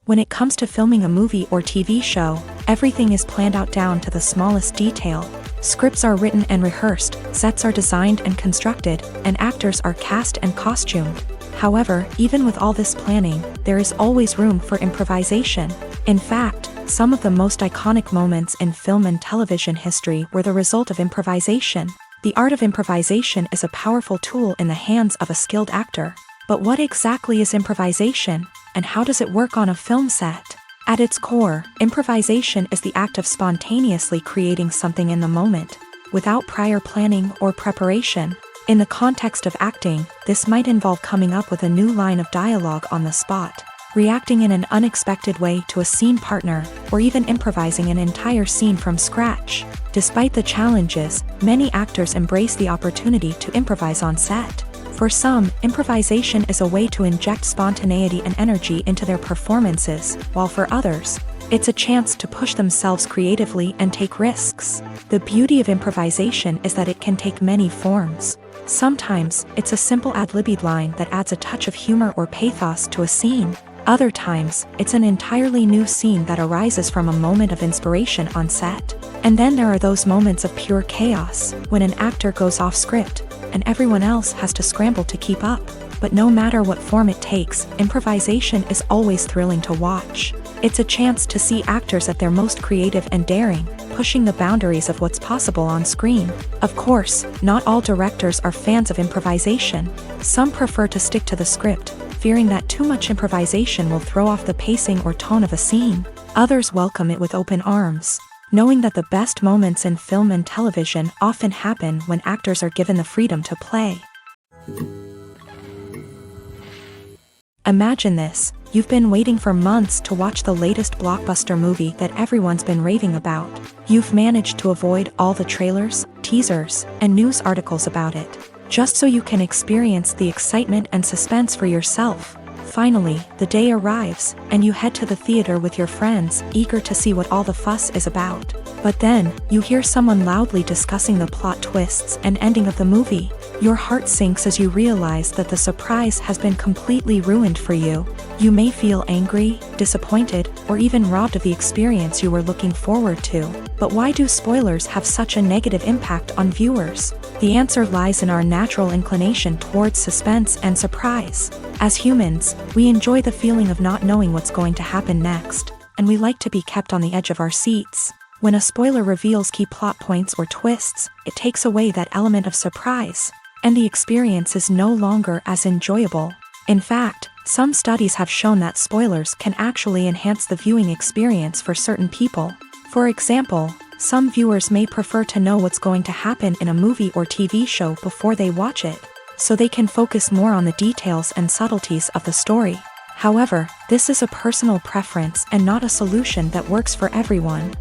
When it comes to filming a movie or TV show, everything is planned out down to the smallest detail. Scripts are written and rehearsed, sets are designed and constructed, and actors are cast and costumed. However, even with all this planning, there is always room for improvisation. In fact, some of the most iconic moments in film and television history were the result of improvisation. The art of improvisation is a powerful tool in the hands of a skilled actor. But what exactly is improvisation, and how does it work on a film set? At its core, improvisation is the act of spontaneously creating something in the moment, without prior planning or preparation. In the context of acting, this might involve coming up with a new line of dialogue on the spot, reacting in an unexpected way to a scene partner, or even improvising an entire scene from scratch. Despite the challenges, many actors embrace the opportunity to improvise on set. For some, improvisation is a way to inject spontaneity and energy into their performances, while for others, it's a chance to push themselves creatively and take risks. The beauty of improvisation is that it can take many forms. Sometimes, it's a simple ad-libbed line that adds a touch of humor or pathos to a scene. Other times, it's an entirely new scene that arises from a moment of inspiration on set. And then there are those moments of pure chaos, when an actor goes off script, and everyone else has to scramble to keep up. But no matter what form it takes, improvisation is always thrilling to watch. It's a chance to see actors at their most creative and daring, pushing the boundaries of what's possible on screen. Of course, not all directors are fans of improvisation. Some prefer to stick to the script, fearing that too much improvisation will throw off the pacing or tone of a scene. Others welcome it with open arms, knowing that the best moments in film and television often happen when actors are given the freedom to play. Imagine this: you've been waiting for months to watch the latest blockbuster movie that everyone's been raving about. You've managed to avoid all the trailers, teasers, and news articles about it, just so you can experience the excitement and suspense for yourself. Finally, the day arrives, and you head to the theater with your friends, eager to see what all the fuss is about. But then, you hear someone loudly discussing the plot twists and ending of the movie. Your heart sinks as you realize that the surprise has been completely ruined for you. You may feel angry, disappointed, or even robbed of the experience you were looking forward to. But why do spoilers have such a negative impact on viewers? The answer lies in our natural inclination towards suspense and surprise. As humans, we enjoy the feeling of not knowing what's going to happen next, and we like to be kept on the edge of our seats. When a spoiler reveals key plot points or twists, it takes away that element of surprise, and the experience is no longer as enjoyable. In fact, some studies have shown that spoilers can actually enhance the viewing experience for certain people. For example, some viewers may prefer to know what's going to happen in a movie or TV show before they watch it, so they can focus more on the details and subtleties of the story. However, this is a personal preference and not a solution that works for everyone.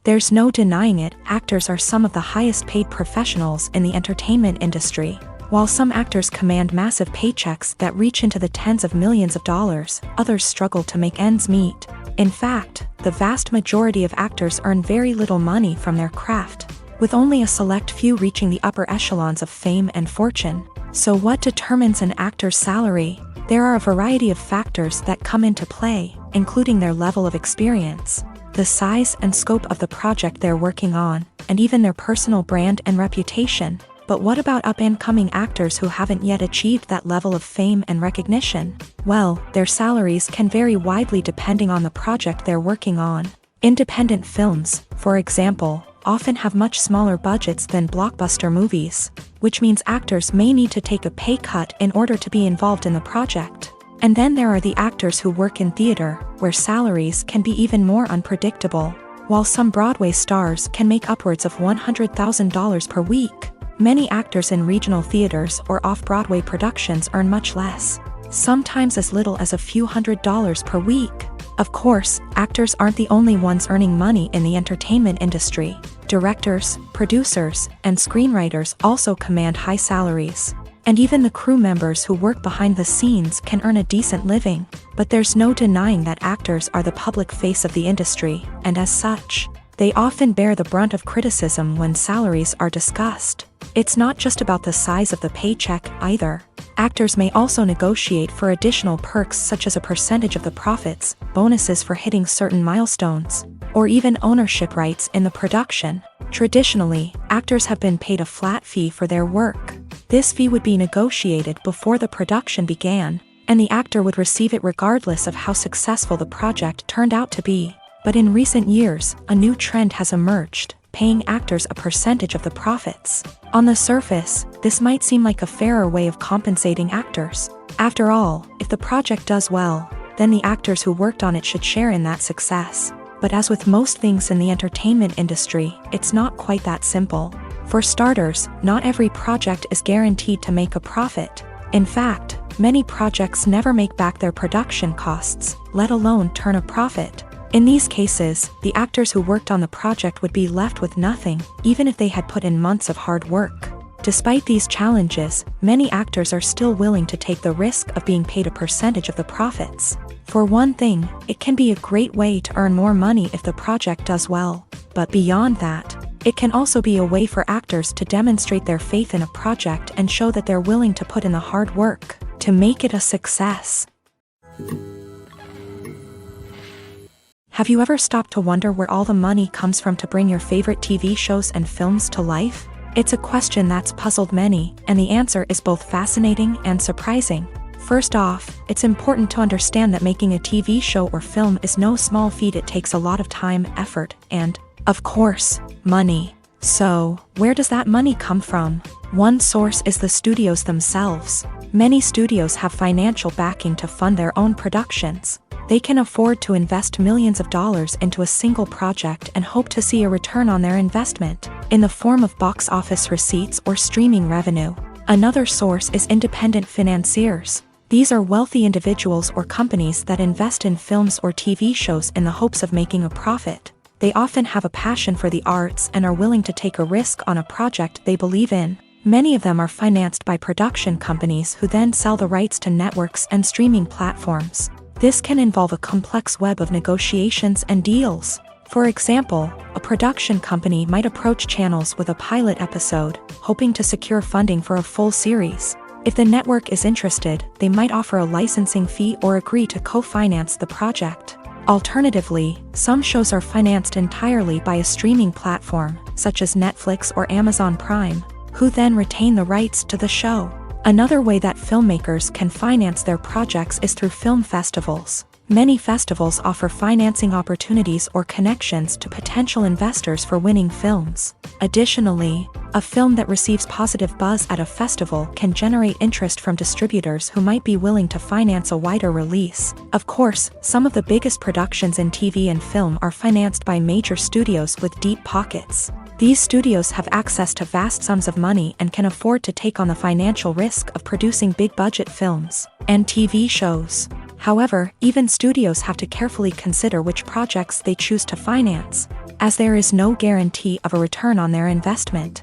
There's no denying it, actors are some of the highest paid professionals in the entertainment industry. While some actors command massive paychecks that reach into the tens of millions of dollars, others struggle to make ends meet. In fact, the vast majority of actors earn very little money from their craft, with only a select few reaching the upper echelons of fame and fortune. So what determines an actor's salary? There are a variety of factors that come into play, including their level of experience, the size and scope of the project they're working on, and even their personal brand and reputation. But what about up-and-coming actors who haven't yet achieved that level of fame and recognition? Well, their salaries can vary widely depending on the project they're working on. Independent films, for example, often have much smaller budgets than blockbuster movies, which means actors may need to take a pay cut in order to be involved in the project. And then there are the actors who work in theater, where salaries can be even more unpredictable. While some Broadway stars can make upwards of $100,000 per week, many actors in regional theaters or off-Broadway productions earn much less, sometimes as little as a few $100s per week. Of course, actors aren't the only ones earning money in the entertainment industry. Directors, producers, and screenwriters also command high salaries. And even the crew members who work behind the scenes can earn a decent living. But there's no denying that actors are the public face of the industry, and as such, they often bear the brunt of criticism when salaries are discussed. It's not just about the size of the paycheck, either. Actors may also negotiate for additional perks such as a percentage of the profits, bonuses for hitting certain milestones, or even ownership rights in the production. Traditionally, actors have been paid a flat fee for their work. This fee would be negotiated before the production began, and the actor would receive it regardless of how successful the project turned out to be. But in recent years, a new trend has emerged, paying actors a percentage of the profits. On the surface, this might seem like a fairer way of compensating actors. After all, if the project does well, then the actors who worked on it should share in that success. But as with most things in the entertainment industry, it's not quite that simple. For starters, not every project is guaranteed to make a profit. In fact, many projects never make back their production costs, let alone turn a profit. In these cases, the actors who worked on the project would be left with nothing, even if they had put in months of hard work. Despite these challenges, many actors are still willing to take the risk of being paid a percentage of the profits. For one thing, it can be a great way to earn more money if the project does well. But beyond that, it can also be a way for actors to demonstrate their faith in a project and show that they're willing to put in the hard work to make it a success. Have you ever stopped to wonder where all the money comes from to bring your favorite TV shows and films to life? It's a question that's puzzled many, and the answer is both fascinating and surprising. First off, it's important to understand that making a TV show or film is no small feat. It takes a lot of time, effort, and, of course, money. So, where does that money come from? One source is the studios themselves. Many studios have financial backing to fund their own productions. They can afford to invest millions of dollars into a single project and hope to see a return on their investment, in the form of box office receipts or streaming revenue. Another source is independent financiers. These are wealthy individuals or companies that invest in films or TV shows in the hopes of making a profit. They often have a passion for the arts and are willing to take a risk on a project they believe in. Many of them are financed by production companies who then sell the rights to networks and streaming platforms. This can involve a complex web of negotiations and deals. For example, a production company might approach channels with a pilot episode, hoping to secure funding for a full series. If the network is interested, they might offer a licensing fee or agree to co-finance the project. Alternatively, some shows are financed entirely by a streaming platform, such as Netflix or Amazon Prime, who then retain the rights to the show. Another way that filmmakers can finance their projects is through film festivals. Many festivals offer financing opportunities or connections to potential investors for winning films. Additionally, a film that receives positive buzz at a festival can generate interest from distributors who might be willing to finance a wider release. Of course, some of the biggest productions in TV and film are financed by major studios with deep pockets. These studios have access to vast sums of money and can afford to take on the financial risk of producing big-budget films and TV shows. However, even studios have to carefully consider which projects they choose to finance, as there is no guarantee of a return on their investment.